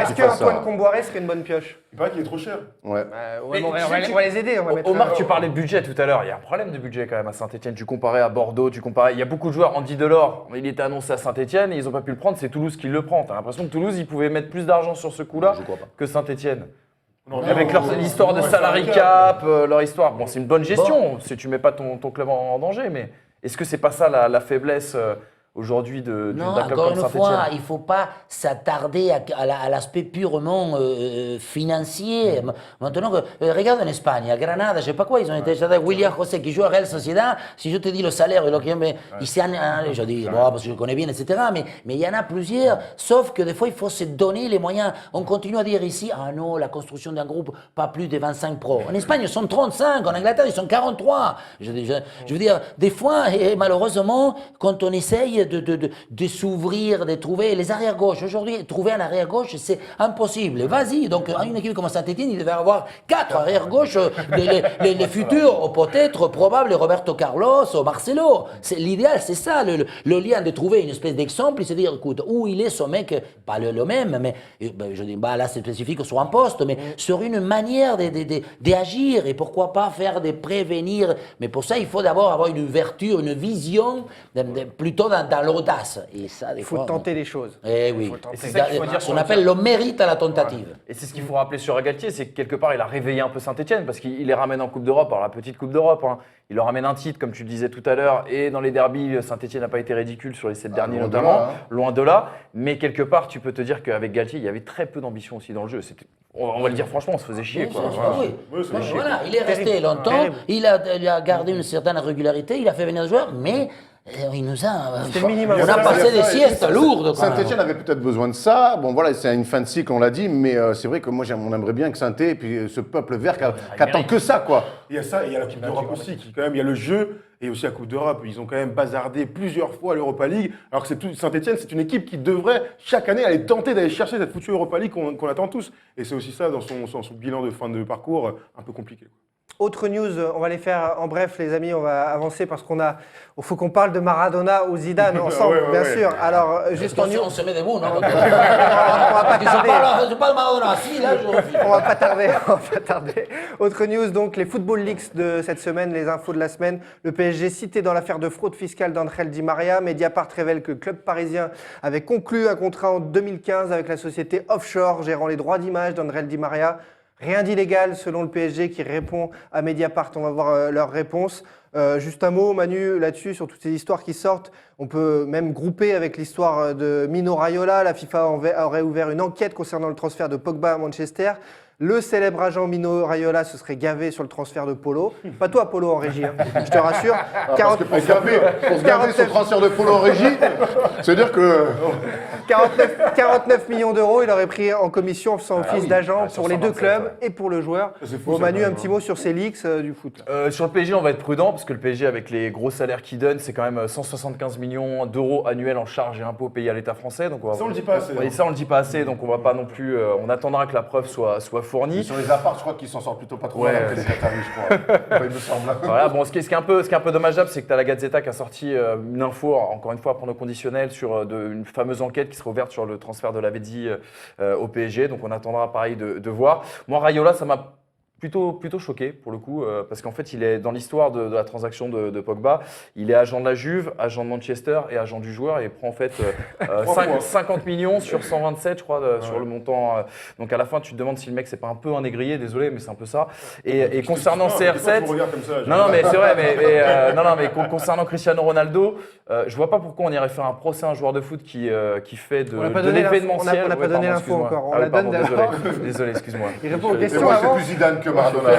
Est-ce qu'Antoine Comboiré serait une bonne pioche? Il paraît qu'il est trop cher. Ouais. Ouais, bon, on va les aider. On va mettre Omar, tu parlais de budget tout à l'heure. Il y a un problème de budget quand même à Saint-Etienne. Tu comparais à Bordeaux, il y a beaucoup de joueurs. Andy Delors, il était annoncé à Saint-Etienne et ils n'ont pas pu le prendre. C'est Toulouse qui le prend. T'as l'impression que Toulouse, ils pouvaient mettre plus d'argent sur ce coup-là que Saint-Etienne. Avec l'histoire de salary cap, leur histoire. Bon, c'est une bonne gestion si tu mets pas ton club en danger, mais est-ce que c'est pas ça la faiblesse aujourd'hui d'un Non, club encore comme une Saint-Etienne? fois, il ne faut pas s'attarder à l'aspect purement financier. Maintenant, regarde en Espagne, à Granada, je ne sais pas quoi, ils ont été avec William José qui joue à Real Sociedad. Si je te dis le salaire, je dis, bon, parce que je connais bien, etc. Mais il y en a plusieurs, sauf que des fois, il faut se donner les moyens. On continue à dire ici, ah non, la construction d'un groupe, pas plus de 25 pros. En Espagne, ils sont 35, en Angleterre, ils sont 43. Je veux dire, des fois, et malheureusement, quand on essaye de s'ouvrir, de trouver les arrière-gauches. Aujourd'hui, trouver un arrière-gauche, c'est impossible. Vas-y, donc une équipe comme Saint-Etienne, il devait avoir 4 arrière-gauches, les futurs, peut-être probables, Roberto Carlos, Marcelo. L'idéal, c'est ça, le lien de trouver une espèce d'exemple et se dire, écoute, où il est ce mec, pas le même, mais je dis, là c'est spécifique sur un poste, mais sur une manière d'agir et pourquoi pas faire des prévenir. Mais pour ça, il faut d'abord avoir une ouverture, une vision, plutôt dans dans l'audace. Et ça, des Il faut fois, tenter les choses. Eh oui. Et c'est ça qu'il faut dire Ce sur qu'on le appelle le mérite à la tentative. Et c'est ce qu'il faut rappeler sur Galtier, c'est que quelque part, il a réveillé un peu Saint-Etienne parce qu'il les ramène en Coupe d'Europe, alors la petite Coupe d'Europe. Hein. Il leur ramène un titre, comme tu le disais tout à l'heure, et dans les derbies, Saint-Etienne n'a pas été ridicule sur les 7 derniers loin de notamment, là, hein. loin de là. Mais quelque part, tu peux te dire qu'avec Galtier, il y avait très peu d'ambition aussi dans le jeu. On va le dire franchement, on se faisait chier. Quoi. Oui. Ouais, c'est Bon, chier, voilà, il est resté longtemps, Terrible. il a gardé une certaine régularité, il a fait venir des joueurs, mais il nous a. C'était le minimum. On a Ça, passé il y des a ça, siestes lourdes. quand même. Saint-Etienne avait peut-être besoin de ça. Bon, voilà, c'est une fin de cycle, on l'a dit, mais c'est vrai que moi, on aimerait bien que Saint-Etienne, et puis ce peuple vert qui attend que ça, quoi. Il y a ça, et il y a la Coupe d'Europe aussi, qui quand même, il y a le jeu et aussi la Coupe d'Europe. Ils ont quand même bazardé plusieurs fois l'Europa League, alors que Saint-Etienne, c'est une équipe qui devrait chaque année aller tenter d'aller chercher cette foutue Europa League qu'on attend tous. Et c'est aussi ça dans son bilan de fin de parcours, un peu compliqué. Autre news, on va les faire en bref, les amis, on va avancer parce il faut qu'on parle de Maradona ou Zidane ensemble, Ouais, bien ouais. sûr. Alors, juste en news, On se met des mots, non on va pas Je tarder. parle de Maradona, si, là, je refuse. On va pas tarder, on va pas tarder. Autre news, donc les Football Leaks de cette semaine, les infos de la semaine. Le PSG cité dans l'affaire de fraude fiscale d'Angel Di Maria. Mediapart révèle que le club parisien avait conclu un contrat en 2015 avec la société offshore gérant les droits d'image d'Angel Di Maria. Rien d'illégal selon le PSG qui répond à Mediapart. On va voir leur réponse. Juste un mot, Manu, là-dessus, sur toutes ces histoires qui sortent. On peut même grouper avec l'histoire de Mino Raiola. La FIFA aurait ouvert une enquête concernant le transfert de Pogba à Manchester. Le célèbre agent Mino Raiola se serait gavé sur le transfert de Polo. Pas toi, Polo, en régie, hein. Je te rassure. Parce que pour se gaver sur le transfert de Polo en régie, c'est-à-dire que 49 millions d'euros, il aurait pris en commission en faisant office d'agent sur pour les deux 127, clubs et pour le joueur. C'est fou, Bon, ça, Manu, quand un même, petit mot sur ces leaks du foot. Sur le PSG, on va être prudent parce que le PSG, avec les gros salaires qu'il donne, c'est quand même 175 millions d'euros annuels en charges et impôts payés à l'État français. Donc Ça, on le dit pas assez, Et hein. ça, on le dit pas assez. Donc on va pas non plus. On attendra que la preuve soit fournie. sur les apparts, je crois qu'ils s'en sortent plutôt pas trop Ouais, mal avec les Qataris, je crois. Il me semble. Voilà, bon, ce qui est un peu dommageable, c'est que tu as la Gazzetta qui a sorti une info, encore une fois, à prendre au conditionnel, sur une fameuse enquête qui sera ouverte sur le transfert de Lavezzi au PSG. Donc on attendra pareil de voir. Moi, Raiola, ça m'a plutôt choqué pour le coup, parce qu'en fait, il est dans l'histoire de la transaction de Pogba. Il est agent de la Juve, agent de Manchester et agent du joueur, et il prend en fait 50 millions sur 127, je crois, sur le montant. Donc à la fin, tu te demandes si le mec, c'est pas un peu un négrier, désolé, mais c'est un peu ça. Et concernant CR7. Non, mais c'est vrai, mais concernant Cristiano Ronaldo, je vois pas pourquoi on irait faire un procès à un joueur de foot qui fait de On n'a pas donné l'info, l'événementiel. on n'a pas donné l'info excuse-moi. encore. On Ah oui, la donne pardon, d'abord. désolé, excuse-moi. Il répond aux Et questions moi, c'est avant. plus Zidane que Maradona.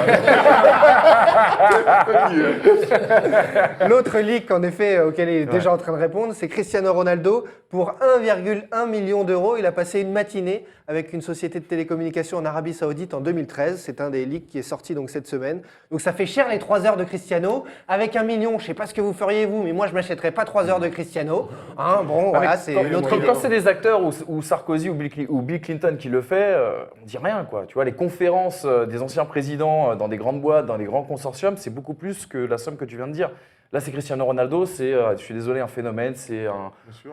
L'autre leak, en effet, auquel il est déjà en train de répondre, c'est Cristiano Ronaldo. Pour 1,1 million d'euros, il a passé une matinée avec une société de télécommunications en Arabie Saoudite en 2013. C'est un des leaks qui est sorti donc cette semaine. Donc ça fait cher les 3 heures de Cristiano. Avec 1 million, je ne sais pas ce que vous feriez vous, mais moi je ne m'achèterais pas 3 heures de Cristiano. Hein, bon, voilà, c'est une autre idée. Quand c'est des acteurs ou Sarkozy ou Bill Clinton qui le fait, on dit rien quoi. Tu vois, les conférences des anciens présidents dans des grandes boîtes, dans des grands consortiums, c'est beaucoup plus que la somme que tu viens de dire. Là, c'est Cristiano Ronaldo, c'est, je suis désolé, un phénomène, c'est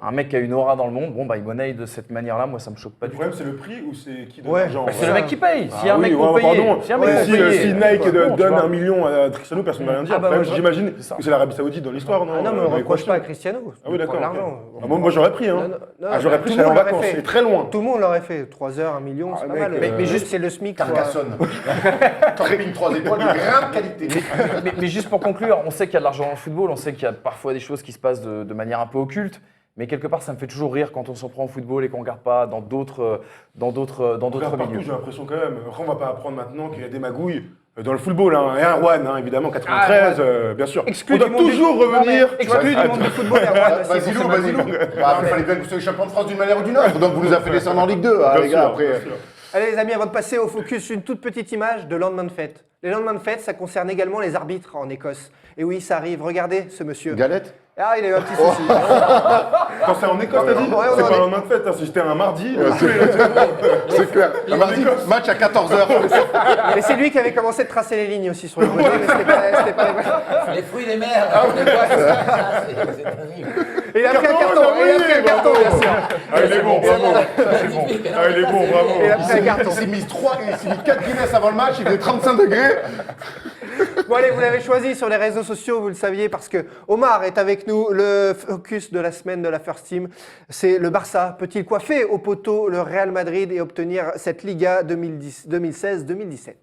un mec qui a une aura dans le monde. Bon, bah, il monnaie de cette manière-là, moi, ça me choque pas Le du tout. problème, c'est le prix ou c'est qui donne Ouais. l'argent C'est le mec qui paye. S'il y a un Ah mec oui, pour ouais, payer, pardon. s'il y a un mec pour Si payer, Nike bon, tu donne vois. 1 million à Cristiano, personne ne va rien dire. Ah bah, Même, moi, j'imagine c'est ça. que c'est l'Arabie Saoudite dans l'histoire, non Ah non, mais on Dans ne les reproche pas à questions. Cristiano. Ah oui, d'accord. Prendre ok. l'argent. Ah, moi, j'aurais pris. Hein. Non, J'aurais tout pris, le j'allais en monde l'aurait vacances. fait. C'est très loin. Tout le monde l'aurait fait. 3 heures, 1 million, c'est Ah, pas mec, mal. mais juste c'est le SMIC. quoi. Carcassonne. Camping 3 étoiles de grande qualité. Mais juste pour conclure, on sait qu'il y a de l'argent dans le football, on sait qu'il y a parfois des choses qui se passent de manière un peu occulte, mais quelque part ça me fait toujours rire quand on s'en prend au football et qu'on ne regarde pas dans d'autres Regarde partout, milieux. j'ai l'impression quand même. Après, on va pas apprendre maintenant qu'il y a des magouilles dans le football. Hein. Et un Juan, hein, évidemment, 93, bien sûr. Exclu On doit du monde toujours du- Non, mais revenir. exclu du monde du football. Erwan, aussi, Vas-y, pour Lou, ce vas-y, Lou. match. Bah, il fallait bien que vous soyez champion de France d'une manière ou d'une autre. Donc, vous nous avez fait descendre en Ligue 2, hein, Bien les gars, sûr, après. bien sûr. Allez les amis, avant de passer au focus, une toute petite image de lendemain de fête. Les lendemains de fête, ça concerne également les arbitres en Écosse. Et oui, ça arrive. Regardez ce monsieur. Galette. Ah, il a eu un petit souci. Quand c'est en Écosse, t'as dit Ouais, on C'est en pas est- un lendemain de fête. Hein. Si c'était un mardi, C'est clair. Un mardi, match à 14h. Et c'est lui qui avait commencé de tracer les lignes aussi sur le bonnet, mais c'était pas les... Les fruits des mers, les poissons, ça, c'est terrible. Et il a pris un carton, Carton, et il a pris un oui, carton, bravo. bien sûr. Ah, il est bon, bravo. Magnifique, Ah, il est bon, bravo. Et il a pris un carton. Il s'est mis 4 Guinness avant le match, il faisait 35 degrés. Bon allez, vous l'avez choisi sur les réseaux sociaux, vous le saviez, parce que Omar est avec nous. Le focus de la semaine de la First Team, c'est le Barça. Peut-il coiffer au poteau le Real Madrid et obtenir cette Liga 2016-2017 ?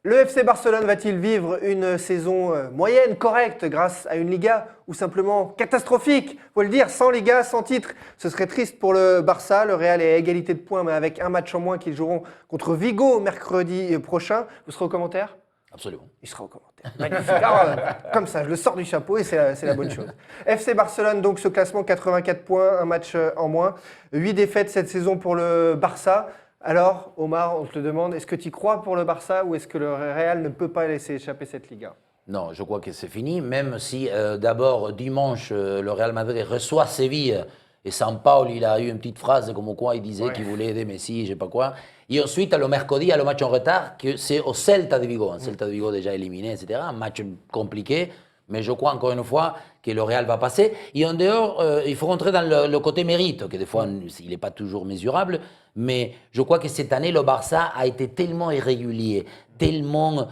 Le FC Barcelone va-t-il vivre une saison moyenne, correcte, grâce à une Liga ou simplement catastrophique ? Faut le dire, sans Liga, sans titre, ce serait triste pour le Barça. Le Real est à égalité de points, mais avec un match en moins qu'ils joueront contre Vigo mercredi prochain. Vous serez au commentaire ? Absolument. Il sera au commentaire. Magnifique. Alors, comme ça, je le sors du chapeau et c'est la bonne chose. FC Barcelone, donc ce classement, 84 points, un match en moins. 8 défaites cette saison pour le Barça. Alors, Omar, on te le demande, est-ce que tu y crois pour le Barça ou est-ce que le Real ne peut pas laisser échapper cette Liga ? Non, je crois que c'est fini, même si d'abord dimanche, le Real Madrid reçoit Séville et Sampaoli, il a eu une petite phrase comme quoi il disait qu'il voulait aider Messi, je sais pas quoi. Et ensuite, le mercredi, il y a le match en retard, que c'est au Celta de Vigo. Un Celta de Vigo déjà éliminé, etc. Un match compliqué, mais je crois encore une fois que le Real va passer. Et en dehors, il faut rentrer dans le côté mérite, que des fois, il n'est pas toujours mesurable. Mais je crois que cette année, le Barça a été tellement irrégulier, tellement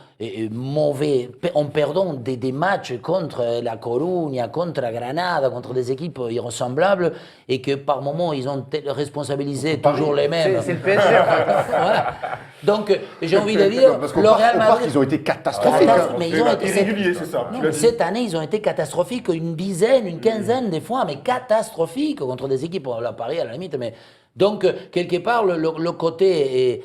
mauvais, en perdant des matchs contre la Coruña, contre la Granada, contre des équipes irressemblables, et que par moments, ils ont responsabilisé toujours les mêmes. C'est le PSG, en fait. Voilà. Donc, j'ai envie de dire, Parce le Real Madrid... ils ont été catastrophiques. Mais ils ont été irréguliers, c'est ça. Non, cette année, ils ont été catastrophiques, une dizaine, une quinzaine des fois, mais catastrophiques contre des équipes, la Paris à la limite, mais... Donc, quelque part, le côté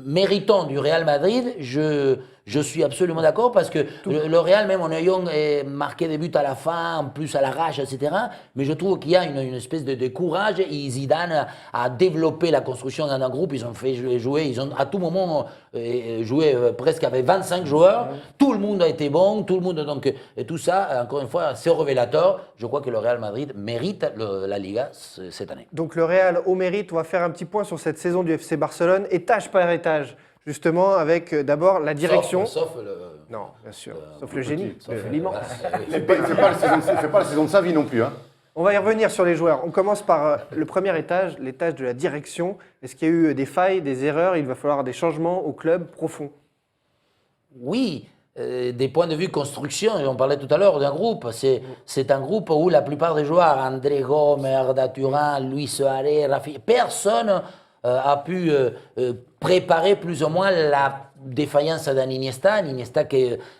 méritant du Real Madrid, je suis absolument d'accord parce que le Real, même en ayant marqué des buts à la fin, en plus à l'arrache, etc., mais je trouve qu'il y a une espèce de courage et Zidane a développé la construction d'un groupe. Ils ont fait jouer, ils ont à tout moment joué presque avec 25 joueurs. Tout le monde a été bon, tout le monde. Donc, et tout ça, encore une fois, c'est révélateur. Je crois que le Real Madrid mérite la Liga cette année. Donc le Real au mérite, on va faire un petit point sur cette saison du FC Barcelone, étage par étage, justement avec d'abord la direction. Sauf le... Non, bien sûr, sauf le génie, l'immense. Il ne fait pas la saison de sa vie non plus. Hein. On va y revenir sur les joueurs. On commence par le premier étage, l'étage de la direction. Est-ce qu'il y a eu des failles, des erreurs ? Il va falloir des changements au club profond. Oui, des points de vue construction, on parlait tout à l'heure d'un groupe, c'est un groupe où la plupart des joueurs, André Gomes, Arda Turan, Luis Suarez, Rafi, personne a pu préparer plus ou moins la défaillance d'un Iniesta. Iniesta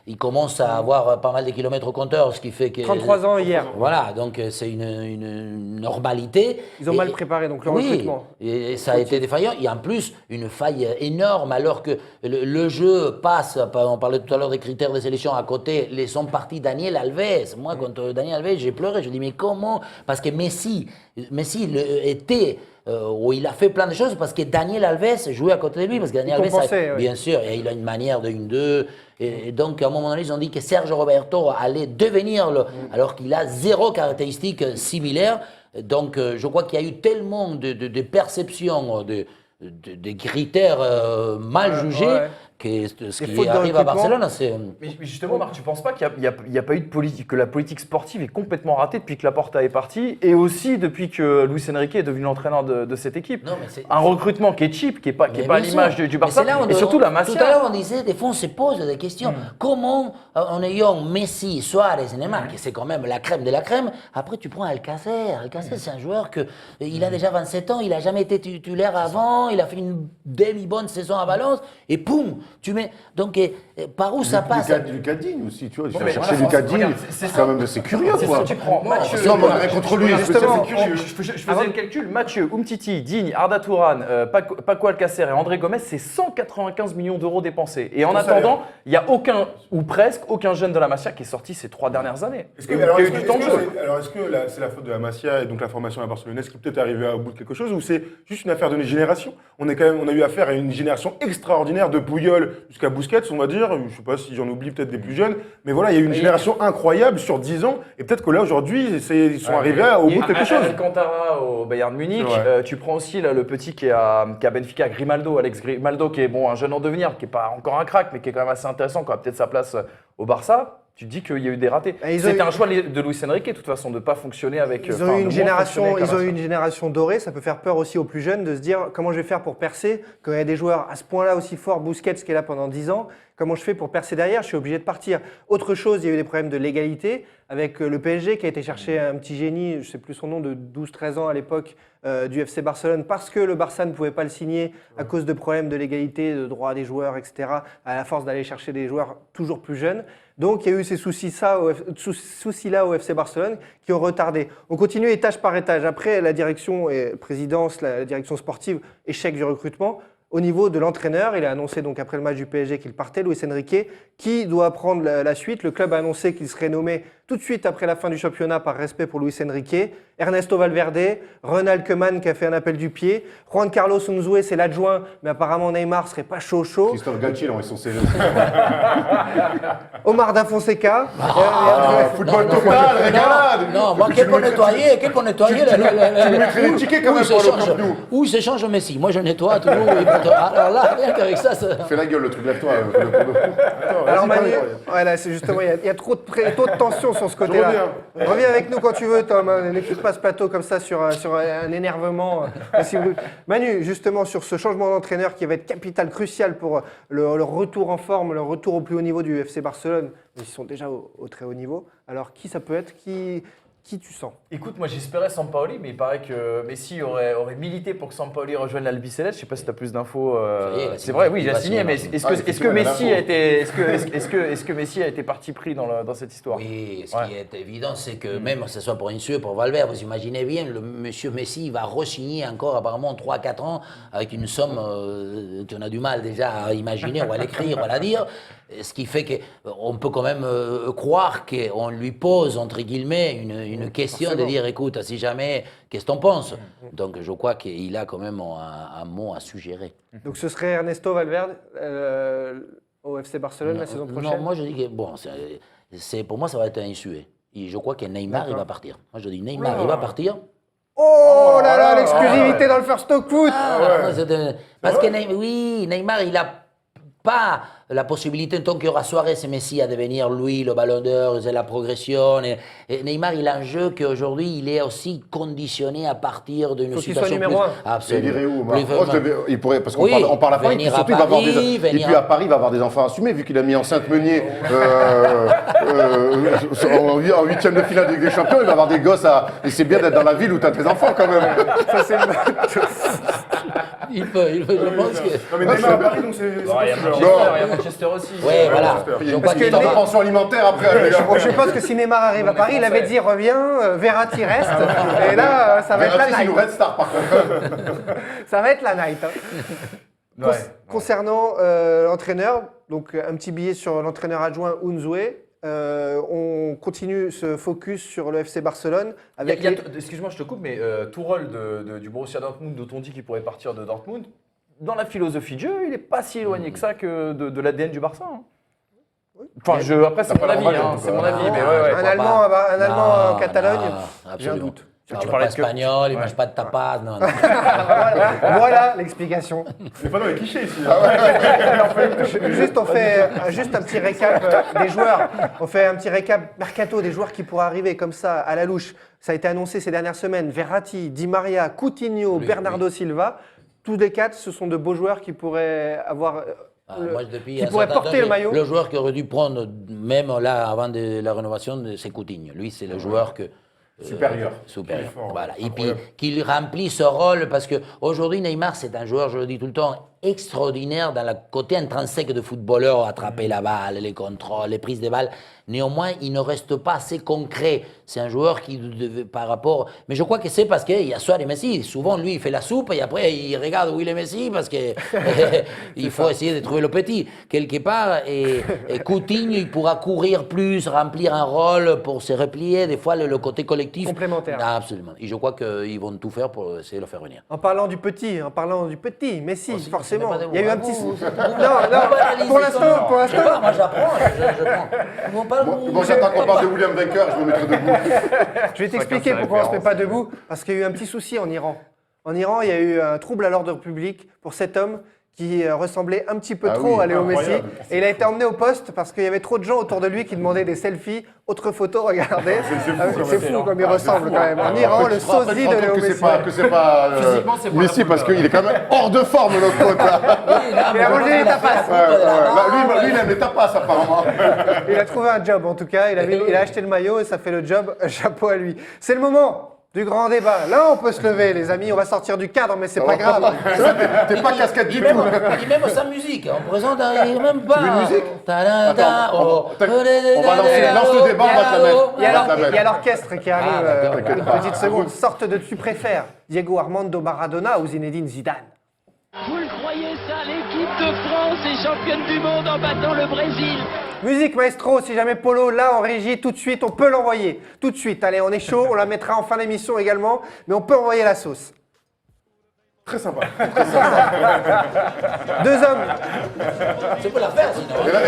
il commence à avoir pas mal de kilomètres au compteur, ce qui fait que... 33 ans hier. Voilà, donc c'est une normalité. Ils ont mal préparé donc le recrutement. Et ça a été défaillant. Il y a en plus une faille énorme alors que le jeu passe, on parlait tout à l'heure des critères de sélection, à côté, les sont partis Daniel Alves. Moi, contre Daniel Alves, j'ai pleuré. Je dis mais comment ? Parce que Messi était... où il a fait plein de choses parce que Daniel Alves jouait à côté de lui, parce que Daniel Alves, bien sûr, et il a une manière de 1-2. Et donc, à un moment donné, ils ont dit que Sergio Roberto allait devenir, alors qu'il a zéro caractéristique similaire. Donc, je crois qu'il y a eu tellement de perceptions, de critères mal jugés. Que ce qui arrive à Barcelone, c'est... Mais justement, Marc, tu ne penses pas qu'il n'y a pas eu de politique, que la politique sportive est complètement ratée depuis que Laporta est parti et aussi depuis que Luis Enrique est devenu l'entraîneur de cette équipe. Non, un recrutement qui est cheap, qui n'est pas à l'image du Barça, et surtout la Masia. Tout à l'heure, on disait, des fois, on se pose des questions. Comment, en ayant Messi, Suarez, Neymar, qui c'est quand même la crème de la crème, après tu prends Alcacer. Alcacer, c'est un joueur il a déjà 27 ans, il n'a jamais été titulaire avant, il a fait une demi-bonne saison à Valence, et poum, tu mets. Donc, par où ça passe ? Lucas Digne aussi, tu vois. Je vais chercher Lucas Digne, c'est curieux, c'est quoi. ça, tu prends Mathieu. Non, mais on a rien contre lui, justement. Je faisais le calcul. Mathieu, Umtiti, Digne, Arda Turan, Paco Alcacer et André Gomes, c'est 195 millions d'euros dépensés. Et en attendant, il n'y a aucun, ou presque, aucun jeune de la Masia qui est sorti ces 3 dernières années. Est-ce que c'est la faute de la Masia et donc la formation à Barcelonaise qui peut-être arrivée au bout de quelque chose, ou c'est juste une affaire de génération ? On a eu affaire à une génération extraordinaire de Puyol jusqu'à Busquets, on va dire. Je ne sais pas si j'en oublie peut-être des plus jeunes, mais voilà, il y a eu une génération incroyable sur 10 ans, et peut-être que là aujourd'hui, ils sont arrivés au bout de quelque chose. Alcantara au Bayern Munich, tu prends aussi là, le petit qui est à Benfica, Grimaldo, Alex Grimaldo, qui est un jeune en devenir, qui n'est pas encore un crack, mais qui est quand même assez intéressant, qui a peut-être sa place au Barça. tu te dis qu'il y a eu des ratés. Et C'était un choix de Luis Enrique, de toute façon, de ne pas fonctionner avec. Ils ont eu une génération dorée, ça peut faire peur aussi aux plus jeunes de se dire comment je vais faire pour percer quand il y a des joueurs à ce point-là aussi forts, Busquets qui est là pendant 10 ans, comment je fais pour percer derrière, je suis obligé de partir. Autre chose, il y a eu des problèmes de légalité avec le PSG qui a été chercher un petit génie, je ne sais plus son nom, de 12-13 ans à l'époque du FC Barcelone parce que le Barça ne pouvait pas le signer à cause de problèmes de légalité, de droits des joueurs, etc. à la force d'aller chercher des joueurs toujours plus jeunes. Donc, il y a eu ces soucis-là au FC Barcelone qui ont retardé. On continue étage par étage. Après, la direction et présidence, la direction sportive, échec du recrutement. Au niveau de l'entraîneur, il a annoncé donc après le match du PSG qu'il partait, Luis Enrique, qui doit prendre la suite. Le club a annoncé qu'il serait nommé tout de suite après la fin du championnat par respect pour Luis Enrique. Ernesto Valverde, Ronald Koeman qui a fait un appel du pied, Juan Carlos Unzué c'est l'adjoint, mais apparemment Neymar serait pas chaud. Christophe Galtier, là, ils sont sérieux. Omar Da Fonseca. Football total, régalade. Non, moi, qu'est-ce qu'on nettoyer Tu mettrais les tickets quand même pour le Camp Nou. Où s'échange Messi? Moi, je nettoie toujours. Alors là, rien qu'avec ça. Fais la gueule, le truc, lève-toi. Alors Manu, voilà, c'est justement, il y a trop de tension sur ce côté-là. Reviens avec nous quand tu veux, Tom. Ne quitte pas ce plateau comme ça sur un énervement. Manu, justement, sur ce changement d'entraîneur qui va être capital, crucial pour le retour en forme, le retour au plus haut niveau du FC Barcelone. Ils sont déjà au très haut niveau. Alors, qui ça peut être? Qui tu sens? Écoute, moi j'espérais Sampaoli, mais il paraît que Messi aurait milité pour que Sampaoli rejoigne l'Albi Céleste. Je sais pas si tu as plus d'infos. C'est vrai, oui, il a signé, mais est-ce que Messi a été parti pris dans cette histoire? Oui, ce qui est évident, c'est que même que ce soit pour Insué, pour Valverde, vous imaginez bien, le monsieur Messi va re-signer encore apparemment 3-4 ans avec une somme qu'on a du mal déjà à imaginer, ou à l'écrire, ou à la dire. Ce qui fait qu'on peut quand même croire qu'on lui pose, entre guillemets, une question de dire, écoute, si jamais, qu'est-ce que t'en penses? Donc je crois qu'il a quand même un mot à suggérer. Donc ce serait Ernesto Valverde au FC Barcelone la saison prochaine? Non, moi je dis que, bon, pour moi ça va être un Insué. Je crois que Neymar, il va partir. Moi je dis Neymar, il va partir. Oh là là, l'exclusivité dans le First Talk Foot. Parce que Neymar, il a pas la possibilité, tant qu'il y aura Suarez et Messi, à devenir lui le ballon d'or, c'est la progression. Et Neymar, il a un jeu qu'aujourd'hui, il est aussi conditionné à partir d'une situation numéro un. Absolument. Il irait où, il pourrait, parce qu'on parle à Paris, puis surtout, il va avoir et puis à Paris, il va avoir des enfants assumés, vu qu'il a mis enceinte Meunier en huitième de finale de Ligue des Champions, il va avoir des gosses et c'est bien d'être dans la ville où tu as tes enfants quand même. Ça, c'est il peut, je pense que... Non, mais Neymar à Paris, donc c'est Il y a Manchester aussi. Oui, voilà. Je crois qu'il a une pension alimentaire après. Je pense que si Neymar arrive à Paris, il avait dit reviens, Verratti reste. Et là, ça va être la Verratti, c'est night. une Red Star par contre. Ça va être la night. Concernant l'entraîneur, donc un petit billet sur l'entraîneur adjoint Unzué. On continue ce focus sur le FC Barcelone. Excuse-moi, je te coupe, mais Tourelle du Borussia Dortmund, dont on dit qu'il pourrait partir de Dortmund, dans la philosophie de jeu, il n'est pas si éloigné que ça que de l'ADN du Barça. Hein. Enfin, après, c'est mon avis. C'est mon avis. Mais un Allemand en Catalogne, j'ai un doute. Tu parles espagnol, il ne mange pas de tapas. Non. Voilà l'explication. C'est pas dans les clichés ici. On fait juste un petit récap des joueurs. On fait un petit récap mercato des joueurs qui pourraient arriver comme ça à la louche. Ça a été annoncé ces dernières semaines. Verratti, Di Maria, Coutinho, Bernardo Silva. Tous les quatre, ce sont de beaux joueurs qui pourraient avoir... qui pourrait porter le maillot. Le joueur qui aurait dû prendre, même là, avant la rénovation, c'est Coutinho. Lui, c'est le joueur que... Supérieur. Voilà. Et puis qu'il remplit ce rôle, parce qu'aujourd'hui, Neymar, c'est un joueur, je le dis tout le temps, extraordinaire dans le côté intrinsèque de footballeur, attraper la balle, les contrôles, les prises de balles. Néanmoins, il ne reste pas assez concret. C'est un joueur qui, par rapport... Mais je crois que c'est parce qu'il y a Suarez et Messi. Souvent, lui, il fait la soupe et après, il regarde où il est Messi parce qu'il faut essayer de trouver le petit. Quelque part, et Coutinho, il pourra courir plus, remplir un rôle pour se replier. Des fois, le côté collectif... Complémentaire. Ah, absolument. Et je crois qu'ils vont tout faire pour essayer de le faire venir. En parlant du petit, Messi, forcément. Il y a eu un petit... Pour l'instant... Je sais pas, moi j'apprends. Bon, j'attends qu'on parle de William Vainqueur, je me mettrai debout. Je vais t'expliquer pourquoi on ne se met pas debout. Parce qu'il y a eu un petit souci en Iran. En Iran, il y a eu un trouble à l'ordre public pour cet homme qui ressemblait un petit peu Ah trop oui, à Léo Messi. incroyable. Et il a été emmené au poste parce qu'il y avait trop de gens autour de lui qui demandaient des selfies. Autre photo, regardez. C'est fou comme il ressemble quand même. En Iran, le sosie de Léo que Messi. c'est pas Physiquement, c'est pas la Messi parce football. qu'il est quand même hors de forme notre pote là. Il a mangé les tapas. Là, lui, il aime les tapas apparemment. Il a trouvé un job en tout cas. Il a acheté le maillot et ça fait le job. Chapeau à lui. C'est le moment du grand débat. Là, on peut se lever, les amis. On va sortir du cadre, mais c'est pas grave. T'es pas casquette du tout. Il même sans musique, on présente même pas. Tu veux une musique Ta-da-da, on va lance le débat, on va te la mettre. Il y a On va te la mettre. il y a l'orchestre qui arrive. d'accord. Une petite seconde. Sorte de tu préfères Diego Armando Maradona ou Zinedine Zidane? Vous le croyez ça, l'équipe de France est championne du monde en battant le Brésil. Musique maestro, si jamais Polo, là en régie, tout de suite, on peut l'envoyer. Tout de suite, allez, on est chaud, on la mettra en fin d'émission également, mais on peut envoyer la sauce. Très sympa. Deux hommes, C'est pour la faire sinon. Et là,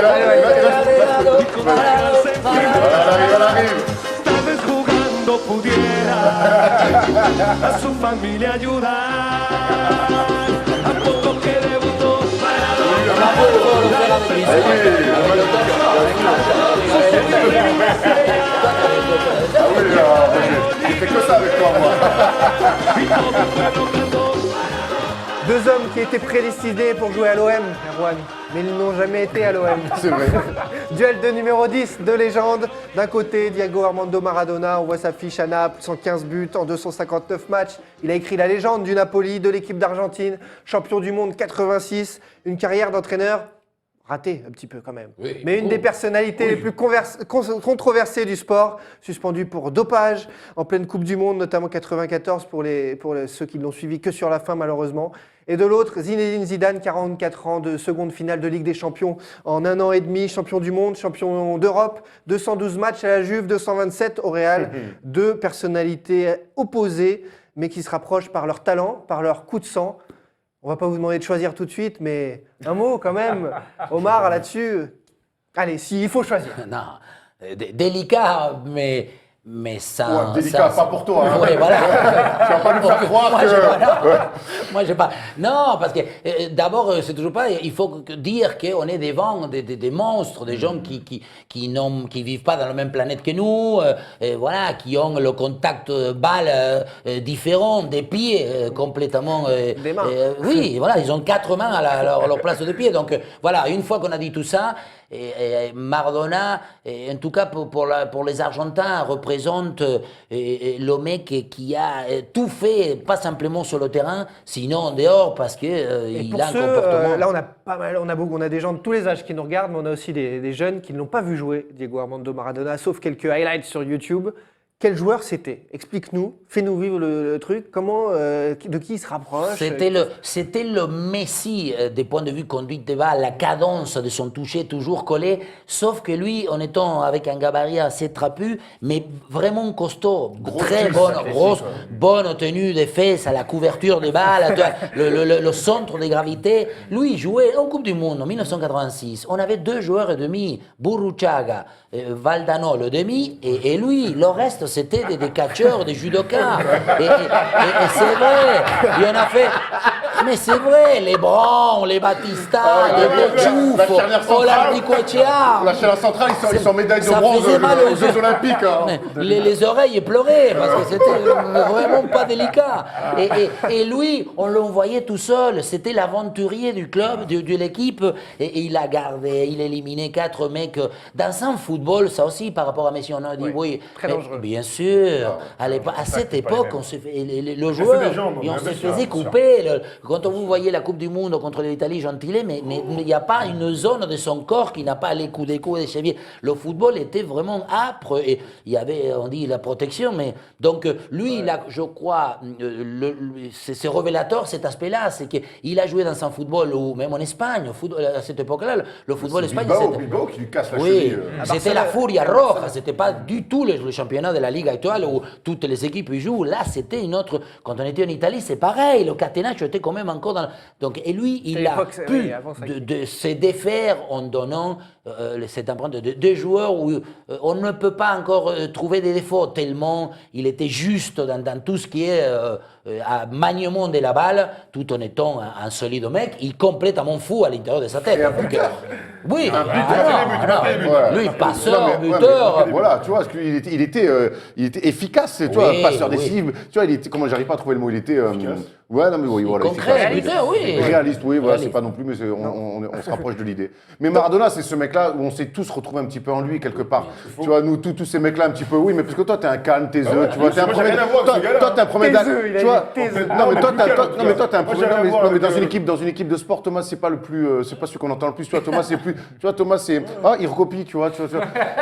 il arrive. Tal vez jugando pudiera a su familia ayudar. A poco que debutó Il fait que ça avec toi, moi. deux hommes qui étaient prédestinés pour jouer à l'OM, Erwan, mais ils n'ont jamais été à l'OM. C'est vrai. Duel de numéro 10, de légende. D'un côté, Diego Armando Maradona, on voit sa fiche à Naples, 115 buts en 259 matchs. Il a écrit la légende du Napoli, de l'équipe d'Argentine, champion du monde 86, une carrière d'entraîneur ratée un petit peu quand même. Oui, Mais une des personnalités les plus controversées du sport, suspendu pour dopage en pleine Coupe du Monde, notamment 94 pour ceux qui ne l'ont suivi que sur la fin malheureusement. Et de l'autre, Zinedine Zidane, 44 ans de seconde finale de Ligue des Champions en 1 an et demi, champion du monde, champion d'Europe, 212 matchs à la Juve, 227 au Real. Deux personnalités opposées, mais qui se rapprochent par leur talent, par leur coup de sang. On va pas vous demander de choisir tout de suite, mais un mot quand même. Omar, là-dessus, allez, s'il faut choisir. Non, délicat, mais ça. Ouais, délicat, pas pour toi. Hein. Oui, voilà. Tu vas pas nous faire croire Moi, que. j'ai pas, moi, j'ai pas. Non, parce que d'abord, c'est toujours pas. Il faut dire qu'on est devant des monstres, des gens qui vivent pas dans la même planète que nous, voilà, qui ont le contact balle différent, des pieds complètement. Des mains. Oui, voilà, ils ont 4 mains à leur place de pied. Donc voilà, une fois qu'on a dit tout ça. Et Maradona, en tout cas pour les Argentins, représente le mec qui a tout fait, pas simplement sur le terrain, sinon en dehors, parce qu'il a un comportement. Là, on a pas mal, on a des gens de tous les âges qui nous regardent, mais on a aussi des jeunes qui ne l'ont pas vu jouer, Diego Armando Maradona, sauf quelques highlights sur YouTube. Quel joueur c'était? Explique-nous, fais-nous vivre le truc. Comment, de qui il se rapproche? C'était le Messi des points de vue conduite de balle, la cadence de son toucher toujours collé, sauf que lui, en étant avec un gabarit assez trapu, mais vraiment costaud, très bonne tenue des fesses, à la couverture des balles, le centre de gravité. Lui, il jouait en Coupe du Monde en 1986. On avait 2 joueurs et demi, Burruchaga, Valdano, le demi, et lui, le reste, c'était des catcheurs, des judokas. Et c'est vrai, il y en a fait. Mais c'est vrai, les Brown, les Batista, les Bocciuf, Olardicoechea. La chaîne centrale, ils sont médailles de Ça bronze faisait mal aux Jeux Olympiques. Hein. Les oreilles pleuraient parce que c'était vraiment pas délicat. Et lui, on l'envoyait tout seul. C'était l'aventurier du club, de l'équipe. Et il a gardé, il a éliminé 4 mecs. Dans un football, ça aussi, par rapport à Messi, on a dit oui. Très dangereux. Bien sûr. À cette époque, on se fait, le joueur, des jambes, et on se bien sûr, faisait couper. Quand vous voyez la Coupe du Monde contre l'Italie, Gentile, mais il n'y a pas une zone de son corps qui n'a pas les coups des coups et des chevilles. Le football était vraiment âpre et il y avait, on dit, la protection. Mais donc lui, il a, je crois, c'est révélateur cet aspect-là, c'est qu'il a joué dans un football ou même en Espagne, à cette époque-là, le football espagnol. Bilbao qui lui casse la Oui, cheville. c'était la Furia Roja, c'était pas du tout le championnat de la Ligue actuelle où toutes les équipes y jouent. Là, c'était une autre. Quand on était en Italie, c'est pareil, le catenaccio était comme même encore dans... Donc, et lui, il a l'époque, pu oui, avant ça. de se défaire en donnant cette empreinte de deux joueurs où on ne peut pas encore trouver des défauts tellement il était juste dans tout ce qui est à maniement de la balle, tout en étant un solide mec. Il complète à mon fou à l'intérieur de sa tête. Et un buteur. Oui, lui, Non, passeur, mais- ouais, buteur. mais voilà, tu vois, parce qu'il était, il était efficace, tu vois, passeur décisif. Tu vois, il était, comment j'arrive pas à trouver le mot, il était. Ouais, non, mais oui, voilà. Concret, efficace. buteur, oui. Réaliste, oui, voilà, Réaliste. c'est pas non plus, mais on se rapproche de l'idée. Mais Maradona, c'est ce mec-là où on s'est tous retrouvés un petit peu en lui, quelque part. Tu vois, nous, tous ces mecs-là, un petit peu, oui, mais parce que toi, t'es un calme, taiseux, tu vois, t'es un premier. Toi, t'es un premier. Non, mais toi, t'es un premier. Non, mais dans une équipe de sport, Thomas, c'est pas le plus, c'est pas celui qu'on entend le plus. Tu vois, Thomas, c'est plus. Tu vois, Thomas, c'est. Ah, il recopie, tu vois.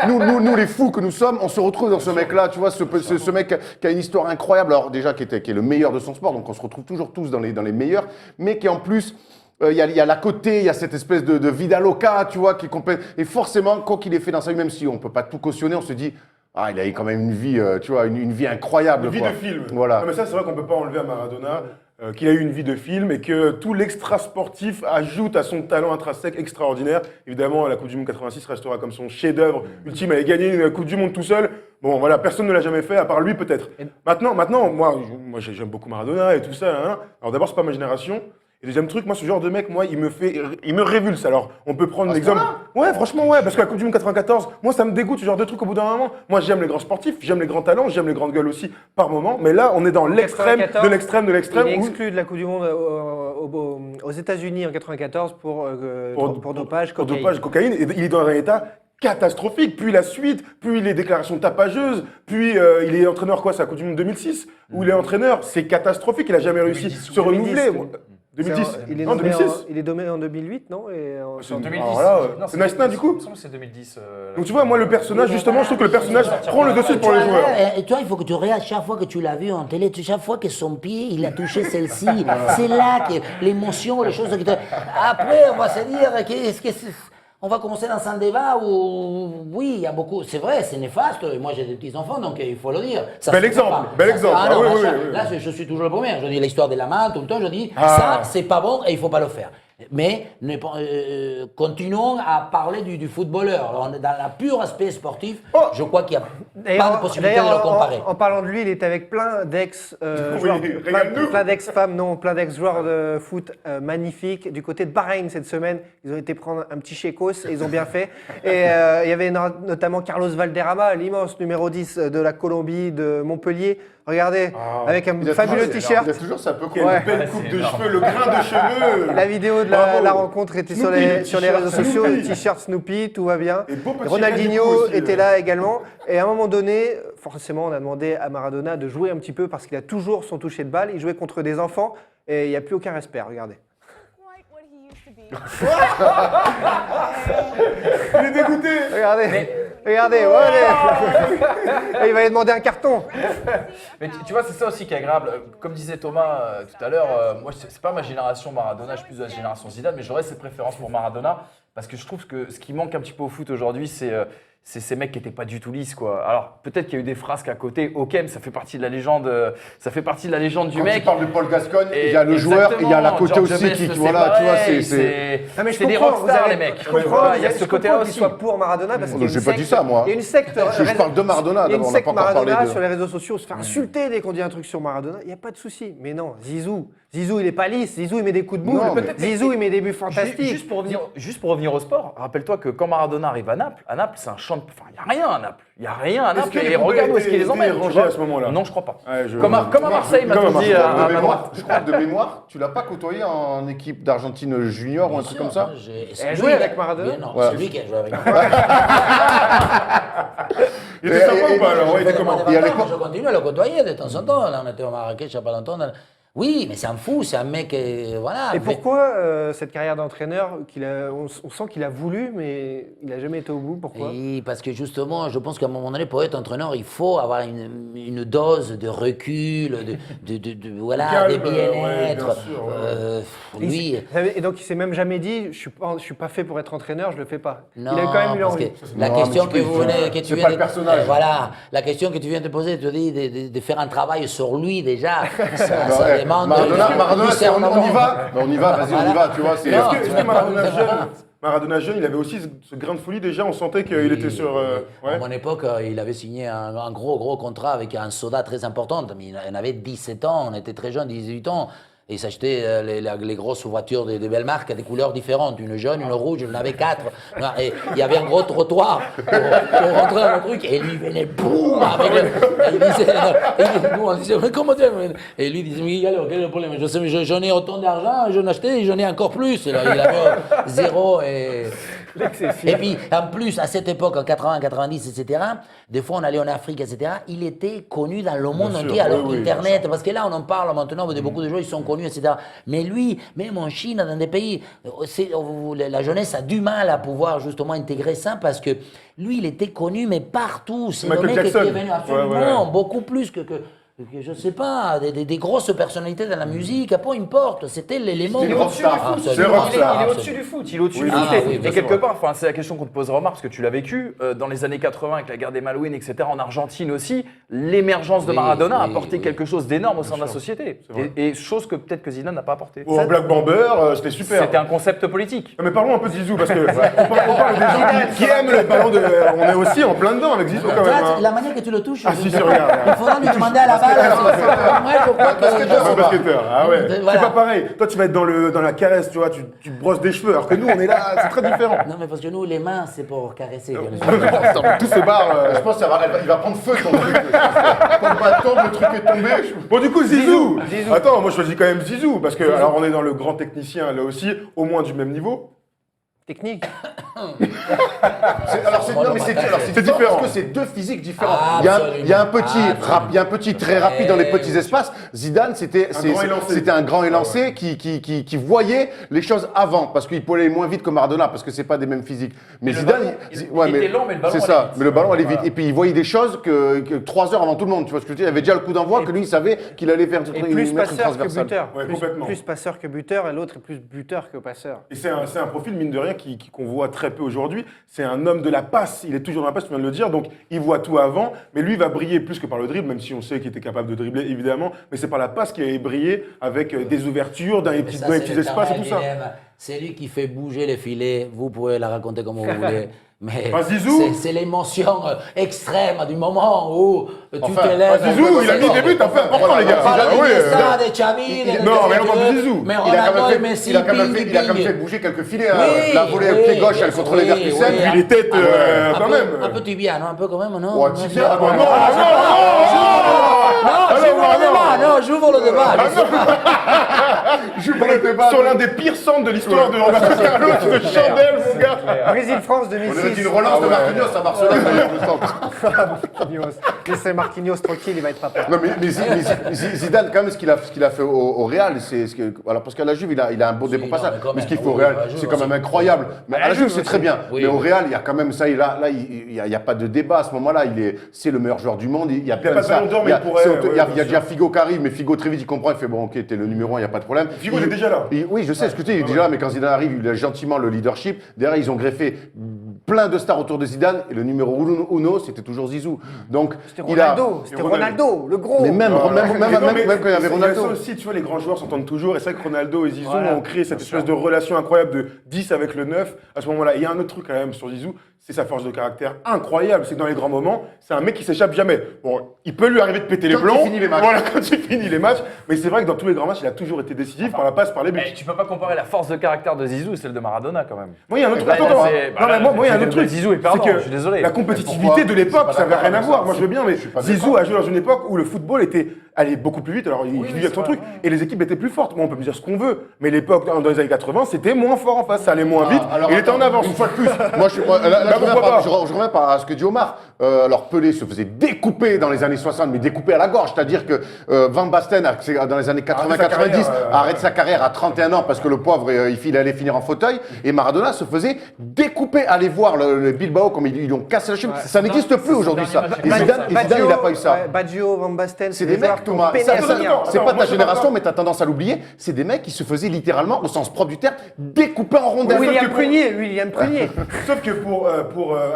Nous, les fous que nous sommes, on se retrouve dans ce mec-là, tu vois, ce mec qui a une histoire incroyable. Alors déjà, qui est le meilleur de son sport, donc on se retrouve toujours tous dans les meilleurs, mais qui en plus. Il y a la côté, il y a cette espèce de vida loca, tu vois, qui est complète. Et forcément, quoi qu'il ait fait dans sa vie, même si on peut pas tout cautionner, on se dit, ah, il a eu quand même une vie, tu vois, une vie incroyable. Une vie quoi. de film. Voilà. Non, mais ça, c'est vrai qu'on peut pas enlever à Maradona qu'il a eu une vie de film et que tout l'extra sportif ajoute à son talent intrinsèque extraordinaire. Évidemment, la Coupe du Monde 86 restera comme son chef-d'œuvre ultime. Il a gagné une Coupe du Monde tout seul. Bon, voilà, personne ne l'a jamais fait, à part lui peut-être. Maintenant, moi j'aime beaucoup Maradona et tout ça. Hein. Alors d'abord, c'est pas ma génération. Et deuxième truc, moi, ce genre de mec, moi, il me révulse. Alors, on peut prendre l'exemple. Ouais, franchement, ouais, parce que la Coupe du Monde 94, moi, ça me dégoûte ce genre de truc au bout d'un moment. Moi, j'aime les grands sportifs, j'aime les grands talents, j'aime les grandes gueules aussi par moment. Mais là, on est dans l'extrême, de l'extrême, de l'extrême. Il est où- exclu de la Coupe du Monde aux États-Unis en 94 pour dopage, Pour cocaïne. dopage, cocaïne. Et il est dans un état catastrophique. Puis la suite, puis les déclarations tapageuses, puis il est entraîneur, quoi, c'est la Coupe du Monde 2006, où il est entraîneur. C'est catastrophique, il a jamais réussi à se renouveler. 2010. Il est Non, nommé 2006. il est nommé en 2008, non C'est en 2010. Alors là, Non, c'est Naïstin, du coup. Il me semble que c'est 2010. Donc tu vois, moi, le personnage, justement, je trouve que le personnage prend le dessus pour les joueurs. Et toi, il faut que tu regardes chaque fois que tu l'as vu en télé, chaque fois que son pied, il a touché celle-ci. C'est là que l'émotion, les choses qui te... Après, on va se dire, qu'est-ce que on va commencer dans un débat où, oui, il y a beaucoup... C'est vrai, c'est néfaste. Moi, j'ai des petits-enfants, donc il faut le dire. Ça Bel se fait exemple, pas. bel Ça- exemple. Ah, Ah non, oui, là, oui, ça- oui, oui. là, je suis toujours le premier. Je dis l'histoire de la main, tout le temps, je dis, Ah. ça, c'est pas bon et il faut pas le faire. Mais continuons à parler du footballeur. Alors, on est dans le pur aspect sportif, je crois qu'il n'y a pas de possibilité de le comparer. En parlant de lui, il est avec plein d'ex-joueurs, régale-nous. plein d'ex-femmes, non, plein d'ex-joueurs de foot magnifiques. Du côté de Bahreïn cette semaine, ils ont été prendre un petit chécos et ils ont bien fait. Et il y avait notamment Carlos Valderrama, l'immense numéro 10 de la Colombie, de Montpellier. Regardez, avec un fabuleux t-shirt. Il a toujours ça, peu Quelle belle coupe de cheveux, le grain de cheveux. La vidéo de Bravo. la rencontre était sur Snoopy, les t-shirt réseaux sociaux, Snoopy. le t-shirt Snoopy, tout va bien. Et beau petit Ronaldinho Ronaldinho aussi, était là également. Et à un moment donné, forcément, on a demandé à Maradona de jouer un petit peu parce qu'il a toujours son toucher de balle. Il jouait contre des enfants et il n'y a plus aucun respect, regardez. Il est dégoûté. Regardez, ouais, il va lui demander un carton. Mais tu vois, c'est ça aussi qui est agréable. Comme disait Thomas tout à l'heure, moi, c'est pas ma génération Maradona, je suis plus de la génération Zidane, mais j'aurais cette préférence pour Maradona parce que je trouve que ce qui manque un petit peu au foot aujourd'hui, c'est ces mecs qui n'étaient pas du tout lisses, quoi. Alors, peut-être qu'il y a eu des frasques à côté, ok, mais ça fait partie de la légende, du Quand mec. tu parles de Paul Gascogne, Et il y a le joueur et il y a la côté George aussi Best, qui, c'est voilà, tu vois, pareil, c'est. Non, mais je c'est des comprends, rockstars, vous avez- les mecs. Je comprends, Il y a ce côté-là qu'il aussi. soit pour Maradona parce qu'il y a J'ai une pas dit secte- ça, moi. Il y a une secte. Je parle de Maradona, Il y a une d'abord, on n'a secte pas encore parlé Maradona de. sur les réseaux sociaux, se faire insulter dès qu'on dit un truc sur Maradona, il n'y a pas de souci. Mais non, Zizou, il est pas lisse. Zizou, il met des coups de boule. Non, mais- Zizou, il met des buts fantastiques. Juste pour revenir au sport, rappelle-toi que quand Maradona arrive à Naples, c'est un champ de... Enfin, il n'y a rien à Naples. Il n'y a rien à Est-ce Naples. que les Et regarde où poubelles est-ce qu'il les étaient emmène. tu rangées vois. à ce moment-là? Non, je crois pas. Ouais, Comme à Marseille, Comme à m'a-t-on dit Marseille. à De ma mémoire, je crois que de mémoire, tu l'as pas côtoyé en équipe d'Argentine junior ou un truc comme ça? Elle jouait avec Maradona. Non, Ouais. c'est lui qui a joué avec moi. Il était sympa ou pas alors? Ouais, il était comment? Et à l'époque- Je continue à le côtoyer de temps en temps. Là, on était au Marrakech il n'y a pas longtemps. Oui, mais c'est un fou, c'est un mec, voilà. Et pourquoi cette carrière d'entraîneur on sent qu'il a voulu, mais il n'a jamais été au bout? Pourquoi? Et parce que justement, je pense qu'à un moment donné, pour être entraîneur, il faut avoir une dose de recul, voilà, Calme, de bien-être. ouais, bien sûr, Lui, Et donc il s'est même jamais dit, je suis pas fait pour être entraîneur, je le fais pas. non, Il a quand même eu parce l'envie. que la Non, question mais que tu vous peux- venez, que tu c'est viens pas de- le personnage. voilà, la question que tu viens de poser, tu dis de faire un travail sur lui déjà. Non, demande Maradona, du c'est on y discernement. va. Ben, on y va, vas-y, on y va, tu vois. C'est. Non. Est-ce que Maradona jeune, il avait aussi ce grain de folie déjà, on sentait qu'il était sur... À mon époque, il avait signé un gros contrat avec un soda très important. Mais il avait 17 ans, on était très jeunes, 18 ans. Et il s'achetait les grosses voitures de belles marques à des couleurs différentes. Une jaune, une rouge, il en avait 4. Et il y avait un gros trottoir pour rentrer dans le truc. Et lui venait, boum, avec et il disait, nous on disait, mais comment tu fais? Et lui disait, mais alors, quel est le problème? Je sais, mais j'en ai autant d'argent, j'en achetais et j'en ai encore plus. Et là, il avait 0 et... Et puis, en plus, à cette époque, en 80, 90, etc., des fois, on allait en Afrique, etc., il était connu dans le monde Bien sûr, entier, alors oui, Internet, parce que là, on en parle maintenant, de beaucoup de gens, ils sont connus, etc. Mais lui, même en Chine, dans des pays, la jeunesse a du mal à pouvoir justement intégrer ça, parce que lui, il était connu, mais partout. C'est le Michael mec qui Jackson. est venu absolument, Ouais. beaucoup plus que je sais pas, des grosses personnalités dans la musique, peu importe, c'était l'élément. C'était une rockstar. Absolument. C'est une rockstar. Il est au-dessus du foot, il est au-dessus Oui, du foot. ah, Et- oui, et bien quelque sûr. part, enfin, c'est la question qu'on te posera, Omar, parce que tu l'as vécu dans les années 80 avec la guerre des Malouines, etc. En Argentine aussi, l'émergence de Oui, Maradona a oui, apporté oui. quelque chose d'énorme au sein de la sûr. société. C'est vrai. Et chose que peut-être que Zidane n'a pas apporté. Au Black Bomber, c'était super. C'était un concept politique. Non, mais parlons un peu de Zizou, parce que on parle des gens qui aiment le ballon de... On est aussi en plein dedans avec Zizou quand même. Toi, hein. la manière que tu le touches, Ah, si, regarde. il faudra lui demander à la balle. Moi, je crois que Un basketteur, ah ouais. Voilà. C'est pas pareil. Toi, tu vas être dans la caresse, tu vois, tu te brosses des cheveux, alors que nous, on est là, c'est très différent. Non, mais parce que nous, les mains, c'est pour caresser. Tous ces bars. Je pense qu'il va prendre feu ton truc. Ton bâton, le truc est tombé. Bon, du coup, Zizou. Attends, moi, je choisis quand même Zizou, parce que, alors, on est dans le grand technicien, là aussi, au moins du même niveau. Technique. C'est différent. Parce que c'est deux physiques différents. Ah, Il y a un petit absolument. il y a un petit très rapide dans les petits espaces. Zidane, c'était grand élancé. c'était un grand élancé qui voyait les choses avant, parce qu'il pouvait aller moins vite que Maradona, parce que c'est pas des mêmes physiques. Mais le Zidane, ballon, il était lent, mais le ballon c'est allait ça. vite. Mais le ballon allait vite. Et puis il voyait des choses que 3 heures avant tout le monde. Tu vois ce que je veux dire? Il avait déjà le coup d'envoi que lui il savait qu'il allait faire Et plus mettre une passeur que transversale. buteur. Ouais, Plus- complètement. plus passeur que buteur et l'autre est plus buteur que passeur. Et c'est un profil, mine de rien, qu'on voit très peu aujourd'hui. C'est un homme de la passe. Il est toujours dans la passe, tu viens de le dire. Donc, il voit tout avant. Mais lui, il va briller plus que par le dribble, même si on sait qu'il était capable de dribbler, évidemment. Mais c'est par la passe qu'il a brillé avec des ouvertures, dans les petits espaces et tout ça. C'est lui qui fait bouger les filets. Vous pouvez la raconter comme vous voulez. Mais Ah, Zizou c'est l'émotion extrême du moment où tu Enfin, t'élèves. Zizou, il a mis des buts un peu importants, les gars. On parle Ah de oui, Iniesta, de Xavi, de Non, mais on parle de Messi, Zizou. mais Il a Ronaldo quand et même Messi, il a quand même ping, fait ping. bouger quelques filets. Oui, La volée oui, pied gauche, elle oui, contrôlait Verkusen. oui. Puis les têtes, quand même. Un peu tibia, non? Un peu quand même, non? Oh, Non, tibia, je- ah, non, j'ouvre le débat, non, j'ouvre le débat. Sur l'un des pires centres de l'histoire de Roberto Carlos, de chandelle, mon gars. Brésil-France On aurait 2006. dit une relance de Marquinhos à Barcelone d'ailleurs, le centre. Marquinhos. Laissez Marquinhos tranquille, il va être papa. Non, mais Zidane, quand même, ce qu'il a fait au Real, alors parce qu'à la Juve, il a un beau Si, dépôt non, passage. mais quand Mais ce qu'il même, fait au oui, Real, à la Juve c'est quand même aussi. incroyable. Mais à la Juve, c'est très bien. Oui. Mais au Real, il y a quand même ça. Là, il y a pas de débat à ce moment-là. C'est le meilleur joueur du monde. Il y a pas plein de de ça. ballon d'or, mais Il y a- il pourrait, c'est- ouais, il y a bien déjà sûr. Figo qui arrive, mais Figo très vite, il comprend. Il fait bon, ok, t'es le numéro 1, il n'y a pas de problème. Figo, il est déjà là. Oui, je sais ce que tu dis, il est déjà là, mais quand Zidane arrive, il a gentiment le leadership. Derrière, ils ont greffé plein de stars autour de Zidane, et le numéro uno, c'était toujours Zizou. Donc, C'était il a. Ronaldo, le gros. Mais même quand il y avait Ça Ronaldo. aussi, tu vois, les grands joueurs s'entendent toujours. Et c'est vrai que Ronaldo et Zizou Voilà, ont créé cette espèce de relation incroyable de 10 avec le 9 à ce moment-là. Il y a un autre truc quand même sur Zizou, c'est sa force de caractère incroyable. C'est que dans les grands moments, c'est un mec qui s'échappe jamais. Bon, il peut lui arriver de péter les Quand il plombs. finit les matchs. Voilà, quand il finit les matchs. Mais c'est vrai que dans tous les grands matchs, il a toujours été décisif par la passe, par les buts. Eh, tu peux pas comparer la force de caractère de Zizou et celle de Maradona quand même. Moi, il y a un autre truc. Bah, Attends, c'est- non, mais moi, il y a un c'est autre que truc. Zizou est perdant, C'est que je suis désolé. La compétitivité Pourquoi de l'époque, Je suis ça pas n'avait rien d'accord à voir. avec Moi, ça. je veux bien, mais Je suis pas Zizou d'accord. a joué dans une époque où le football allait beaucoup plus vite. Alors, il vivait avec son truc. Et les équipes étaient plus fortes. Bon, on peut me dire ce qu'on veut. Mais l'époque, dans les années 80, c'était moins fort en face. Ça allait moins vite. Alors, Il était en attends, avance. Une fois de plus. Moi, là, Bah, pourquoi pas je reviens à ce que dit Omar. Alors, Pelé se faisait découper dans les années 60, mais découper à la gorge. C'est-à-dire que Van Basten, dans les années 80-90, arrête sa carrière à 31 ans parce que le pauvre, il allait finir en fauteuil. Et Maradona se faisait découper. Allez voir le Bilbao, comme ils ont cassé la cheville. Ça n'existe plus aujourd'hui, ça. Et Zidane, il n'a pas eu ça. Baggio, Van Basten, C'est des mecs, Thomas. pénètre Ça, bien. c'est pas Attends, ta moi, je génération, mais t'as tendance à l'oublier. C'est des mecs qui se faisaient littéralement, au sens propre du terme, découper en rondelles. William Prunier. Sauf que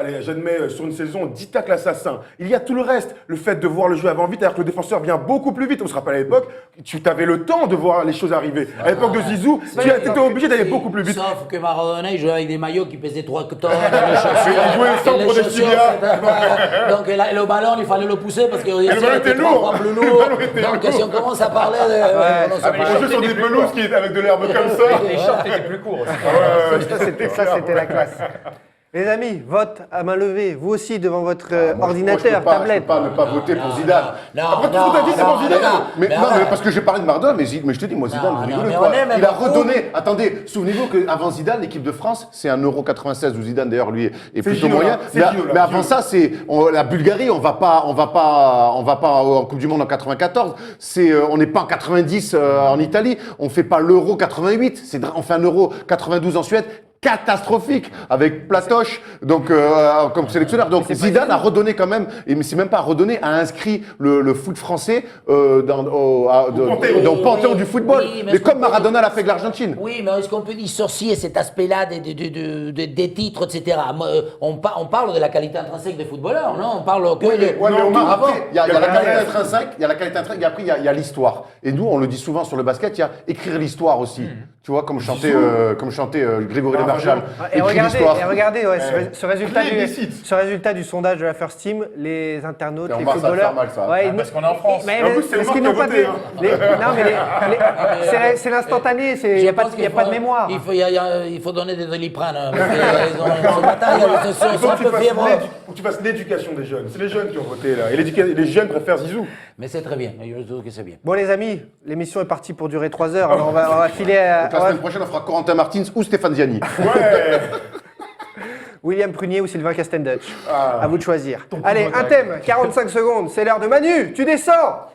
allez, j'admets, sur une saison, 10 tacles assassins. Il y a tout le reste. Le fait de voir le jeu avant vite, alors que le défenseur vient beaucoup plus vite. On se rappelle à l'époque, tu avais le temps de voir les choses arriver. À l'époque de Zizou, tu étais obligé d'aller beaucoup plus vite. Sauf que Maradona, il jouait avec des maillots qui pesaient 3 tonnes, les chaussures. Il jouait sans et les pour des chaussures, tibias. donc le ballon, il fallait le pousser parce que le ballon était lourd. plus Le lourd. ballon était Donc lourd. si on commence à parler de... on s'en On parle. jouait sur des pelouses avec de l'herbe comme ça. Les shorts étaient plus courts aussi. Ça, c'était la classe. Les amis, vote à main levée. Vous aussi, devant votre ordinateur, Je peux pas tablette. ne pas voter pour Zidane. Après tout ce que t'as dit, c'est pour Zidane. Mais parce que j'ai parlé de Maradona, mais je te dis, moi, Zidane, Non, vous non, rigolez mais quoi. on aime Il a beaucoup. redonné. Attendez, souvenez-vous qu'avant Zidane, l'équipe de France, c'est un Euro 96 où Zidane, d'ailleurs, lui, est plutôt Gino, moyen. là. C'est Gino, là. Mais avant ça, c'est la Bulgarie, on va pas en Coupe du Monde en 94. On n'est pas en 90 en Italie. On fait pas l'Euro 88. On fait un Euro 92 en Suède. Catastrophique avec Platoche donc comme sélectionneur. Donc Zidane a redonné quand même, mais c'est même pas redonné, a inscrit le foot français dans le panthéon du football. Oui, mais comme Maradona l'a fait avec l'Argentine. Oui, mais est-ce qu'on peut dissocier cet aspect-là des titres, etc. On parle de la qualité intrinsèque des footballeurs, non? On parle que de... Ouais, mais Omar, avant. après, il y a la qualité intrinsèque, et après il y a l'histoire. Et nous, on le dit souvent sur le basket, il y a écrire l'histoire aussi. Tu vois, comme chantait Grégory Lemarchal. Et Écrire l'histoire. regardez ce résultat du sondage de la First Team, les internautes, Et on les va, ça va footballeurs. faire mal, ça. Ouais, Parce qu'on est en France. Mais En plus, c'est parce le qu'ils Marc n'ont pas qui a de. voté, Non, mais c'est l'instantané, il n'y a pas de mémoire. Il faut donner des Doliprane. Ce matin, ils sont un peu fiévreux. Faut que tu fasses l'éducation des jeunes. C'est les jeunes qui ont voté là. Et les jeunes préfèrent Zizou. Mais c'est très bien, je trouve que c'est bien. Bon, les amis, l'émission est partie pour durer 3 heures. Alors on va filer à. Donc la semaine prochaine, on fera Corentin Martins ou Stéphane Ziani. Ouais. William Prunier ou Sylvain Castendutch. À vous de choisir. Allez, un thème, 45 secondes, c'est l'heure de Manu, tu descends.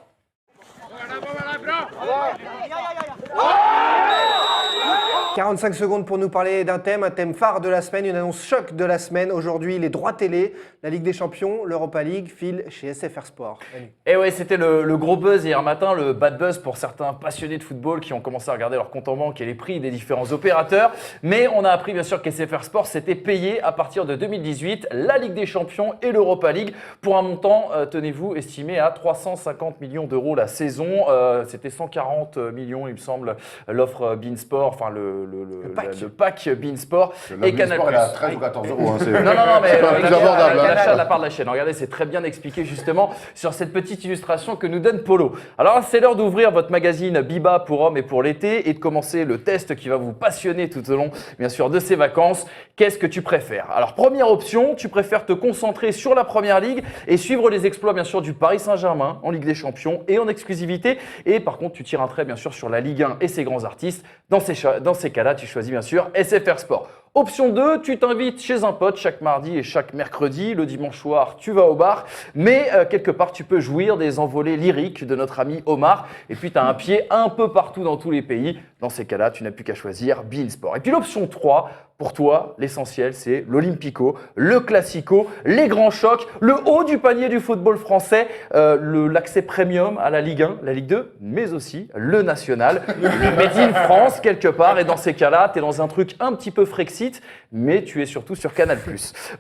45 secondes pour nous parler d'un thème, un thème phare de la semaine, une annonce choc de la semaine. Aujourd'hui, les droits télé, la Ligue des Champions, l'Europa League filent chez SFR Sport. Manu. Et ouais, c'était le gros buzz hier matin, le bad buzz pour certains passionnés de football qui ont commencé à regarder leur compte en banque et les prix des différents opérateurs. Mais on a appris bien sûr qu'SFR Sport s'était payé à partir de 2018 la Ligue des Champions et l'Europa League pour un montant, tenez-vous, estimé à 350 millions d'euros la saison. C'était 140 millions, il me semble, l'offre Beansport, enfin le pack Beansport et Canal+. Elle a 13 ou 14 euros. Non, mais c'est pas plus abordable. l'achat de la part de la chaîne. Regardez, c'est très bien expliqué justement sur cette petite illustration que nous donne Polo. Alors, c'est l'heure d'ouvrir votre magazine Biba pour hommes et pour l'été et de commencer le test qui va vous passionner tout au long, bien sûr, de ces vacances. Qu'est-ce que tu préfères? Alors, première option, tu préfères te concentrer sur la Première Ligue et suivre les exploits, bien sûr, du Paris Saint-Germain en Ligue des Champions et en exclusivité. Et par contre, tu tires un trait, bien sûr, sur la Ligue 1 et ses grands artistes. Dans ces cas-là, tu choisis, bien sûr, SFR Sport. Option 2, tu t'invites chez un pote chaque mardi et chaque mercredi. Le dimanche soir, tu vas au bar. Mais quelque part, tu peux jouir des envolées lyriques de notre ami Omar. Et puis, tu as un pied un peu partout dans tous les pays. Dans ces cas-là, tu n'as plus qu'à choisir beIN Sport. Et puis l'option 3, pour toi, l'essentiel, c'est l'Olympico, le Classico, les grands chocs, le haut du panier du football français, l'accès premium à la Ligue 1, la Ligue 2, mais aussi le national, made in France quelque part. Et dans ces cas-là, tu es dans un truc un petit peu Frexit, mais tu es surtout sur Canal+.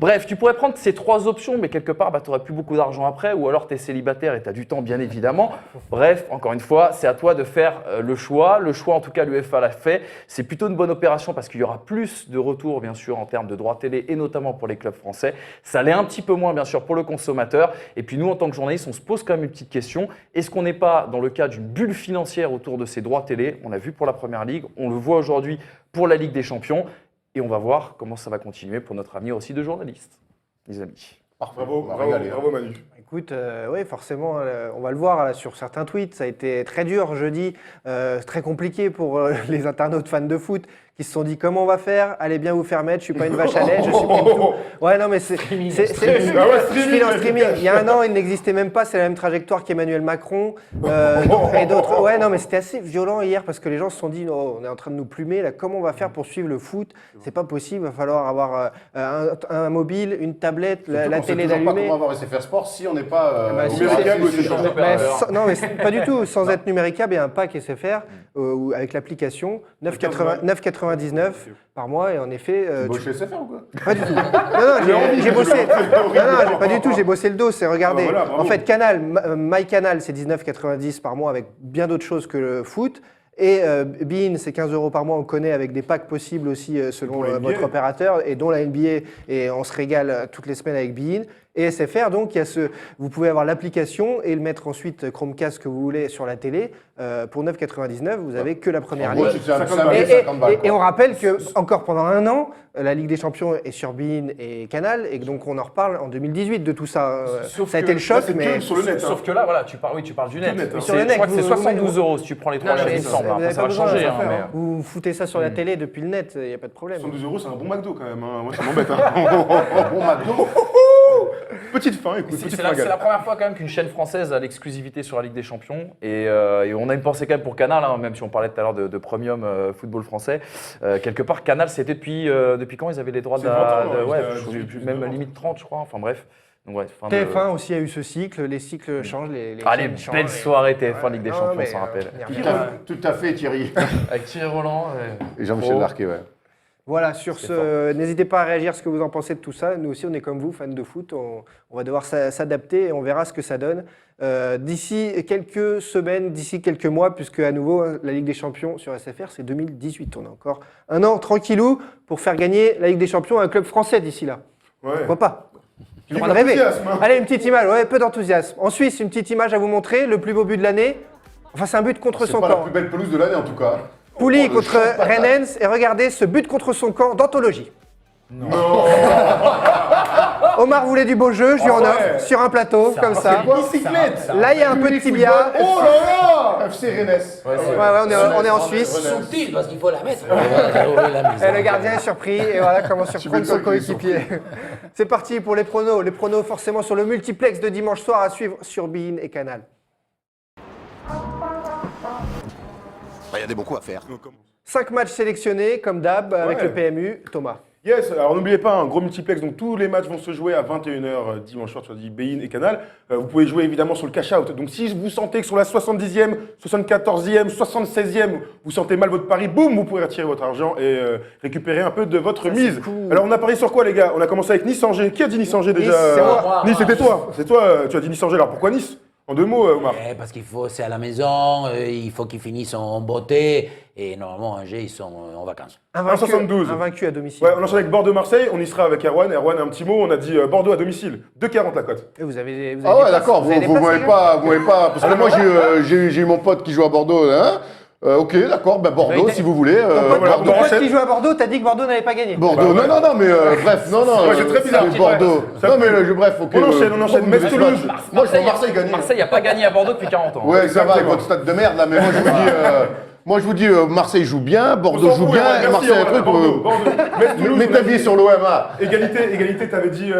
Bref, tu pourrais prendre ces 3 options, mais quelque part, tu n'aurais plus beaucoup d'argent après, ou alors tu es célibataire et tu as du temps, bien évidemment. Bref, encore une fois, c'est à toi de faire le choix. Le choix, en tout cas, l'UEFA l'a fait. C'est plutôt une bonne opération parce qu'il y aura plus de retour, bien sûr, en termes de droits télé et notamment pour les clubs français. Ça l'est un petit peu moins, bien sûr, pour le consommateur. Et puis nous, en tant que journalistes, on se pose quand même une petite question. Est-ce qu'on n'est pas dans le cas d'une bulle financière autour de ces droits télé? On l'a vu pour la Première Ligue, on le voit aujourd'hui pour la Ligue des Champions. Et on va voir comment ça va continuer pour notre ami aussi de journaliste, les amis. Bravo Manu. Écoute, oui, forcément, on va le voir là, sur certains tweets. Ça a été très dur jeudi, très compliqué pour les internautes fans de foot qui se sont dit comment on va faire? Allez bien vous faire mettre, je suis pas une vache à lait, je supprime tout. Ouais, non, mais c'est je file en streaming. Il y a un an, il n'existait même pas, c'est la même trajectoire qu'Emmanuel Macron et d'autres. Ouais, non, mais c'était assez violent hier parce que les gens se sont dit oh, on est en train de nous plumer, là, comment on va faire pour suivre le foot? C'est pas possible, il va falloir avoir un mobile, une tablette, la sait télé toujours pas d'allumer. comment avoir SFR Sport si on n'est pas Bah, au si Miracle c'est- ou c'est change change. de opérateur. Non, mais pas du tout. Sans être numéricable, il y a un pack SFR avec l'application 9,99 par mois. Et en effet, Tu bosses chez SFR ou quoi? pas du tout. Non, j'ai bossé. Non, pas du tout. J'ai bossé le dos. C'est regardez. Ah, voilà, bravo. En fait, Canal, MyCanal, c'est 19,90 par mois avec bien d'autres choses que le foot. Et Bein, c'est 15 € par mois, on connaît, avec des packs possibles aussi selon Pour la NBA. votre opérateur, et dont la NBA, et on se régale toutes les semaines avec Bein. Et SFR, donc, il y a vous pouvez avoir l'application et le mettre ensuite Chromecast que vous voulez sur la télé. Pour 9,99, vous avez que la première En gros, ligne. tu te fais un 50 50 balles. 50 balles. Et on rappelle que encore pendant un an, la Ligue des Champions est sur Bein et Canal, et donc on en reparle en 2018 de tout ça. Sauf Ça a que été le choc, là, c'est mais que sur le net. Sauf que là, voilà, tu parles du net. net, hein. Et Sur le je net, crois que c'est vous- 72 € si tu prends les trois Non, liens, mais il me semble. vous Après, avez ça pas va besoin de changer. ça hein, faire, mais- hein. vous foutez ça sur la télé depuis le net, il n'y a pas de problème. 112 €, c'est un bon McDo quand même. Hein. Moi, ça m'embête. Hein. Bon McDo. Petite fin, écoute, C'est petite c'est la fringale. première fois quand même qu'une chaîne française a l'exclusivité sur la Ligue des Champions et on a une pensée quand même pour Canal, hein, même si on parlait tout à l'heure de premium football français. Quelque part, Canal, c'était depuis quand ils avaient les droits C'est 20 ans, ouais, jusqu'à- jusqu'à même 19 ans. limite 30, je crois. Enfin bref. Donc, ouais, fin de- TF1 aussi a eu ce cycle, les cycles changent, les Ah, les chaînes changent, belles et- soirées TF1 Ligue des Non, Champions, mais, on s'en rappelle. il y a rien. Tout à fait, Thierry. Avec Thierry Roland. Et Jean-Michel Pro. Larquet, ouais. Voilà, sur ce, n'hésitez pas à réagir ce que vous en pensez de tout ça. Nous aussi, on est comme vous, fans de foot. On va devoir s'adapter et on verra ce que ça donne. D'ici quelques semaines, d'ici quelques mois, puisque à nouveau, la Ligue des Champions sur SFR, c'est 2018. On a encore un an tranquillou pour faire gagner la Ligue des Champions à un club français d'ici là. Ouais. Pourquoi pas? J'ai le Vive droit de rêver. l'enthousiasme, hein. Allez, une petite image, ouais, peu d'enthousiasme. En Suisse, une petite image à vous montrer, le plus beau but de l'année. Enfin, c'est un but contre C'est son pas la camp. plus belle pelouse de l'année en tout cas. Pouli Oh, le contre champ de patate. Rennes, et regardez ce but contre son camp d'anthologie. Omar voulait du beau jeu, je lui en offre sur un plateau, comme ça. Bicyclette. Là, il y a un peu de tibia. Oh là là FC Rennes. Ouais, on est en Suisse. Subtil, parce qu'il faut la mettre. La mise. Et le gardien est surpris, et voilà comment surprendre son coéquipier. C'est parti pour les pronos. Les pronos forcément sur le multiplex de dimanche soir à suivre sur Bein et Canal. Il y a des bons coups à faire. 5 matchs sélectionnés, comme d'hab, avec Ouais. le PMU. Thomas. Yes, alors n'oubliez pas, un gros multiplex, donc tous les matchs vont se jouer à 21h dimanche soir sur Bein et Canal. Vous pouvez jouer évidemment sur le cash out. Donc si vous sentez que sur la 70e, 74e, 76e, vous sentez mal votre pari, boum, vous pourrez retirer votre argent et récupérer un peu de votre mise. cool. Alors on a parié sur quoi les gars? On a commencé avec Nice-Angers. Qui a dit Nice-Angers déjà? c'est moi. Nice, c'était toi. C'est toi, tu as dit Nice-Angers. Alors pourquoi Nice? En deux mots, Omar. Parce qu'il faut, c'est à la maison, il faut qu'ils finissent en beauté, et normalement, Angers, ils sont en vacances. 1,72. Invaincu à domicile. Ouais, on enchaîne avec Bordeaux-Marseille. On y sera avec Erwan. Erwan, un petit mot. On a dit Bordeaux à domicile. 2,40 la cote. Et vous avez Ah des ouais, places- d'accord, vous avez des vous places, m'avez les gars pas, parce que moi j'ai eu mon pote qui joue à Bordeaux, hein. Ok, d'accord, ben Bordeaux Ouais, si vous voulez. voilà, Ton on pote enchaîne. qui joue à Bordeaux, t'as dit que Bordeaux n'avait pas gagné. Bordeaux, Bah, non, mais bref, non, Ouais, c'est très bizarre. mais Bordeaux. Ça Non, mais pue. bref, ok. On enchaîne. Metz-Toulouse. Moi, je vois Marseille gagner. Marseille n'a pas gagné à Bordeaux depuis 40 ans. Ouais, ça va avec Exactement. votre stade de merde là, mais moi je vous dis, Marseille joue bien, Bordeaux On s'en joue fout, bien, Erwan, et merci, Marseille un Erwan. truc. Bordeaux. Metz-Toulouse. Mets ta vie sur l'OM. Égalité, t'avais dit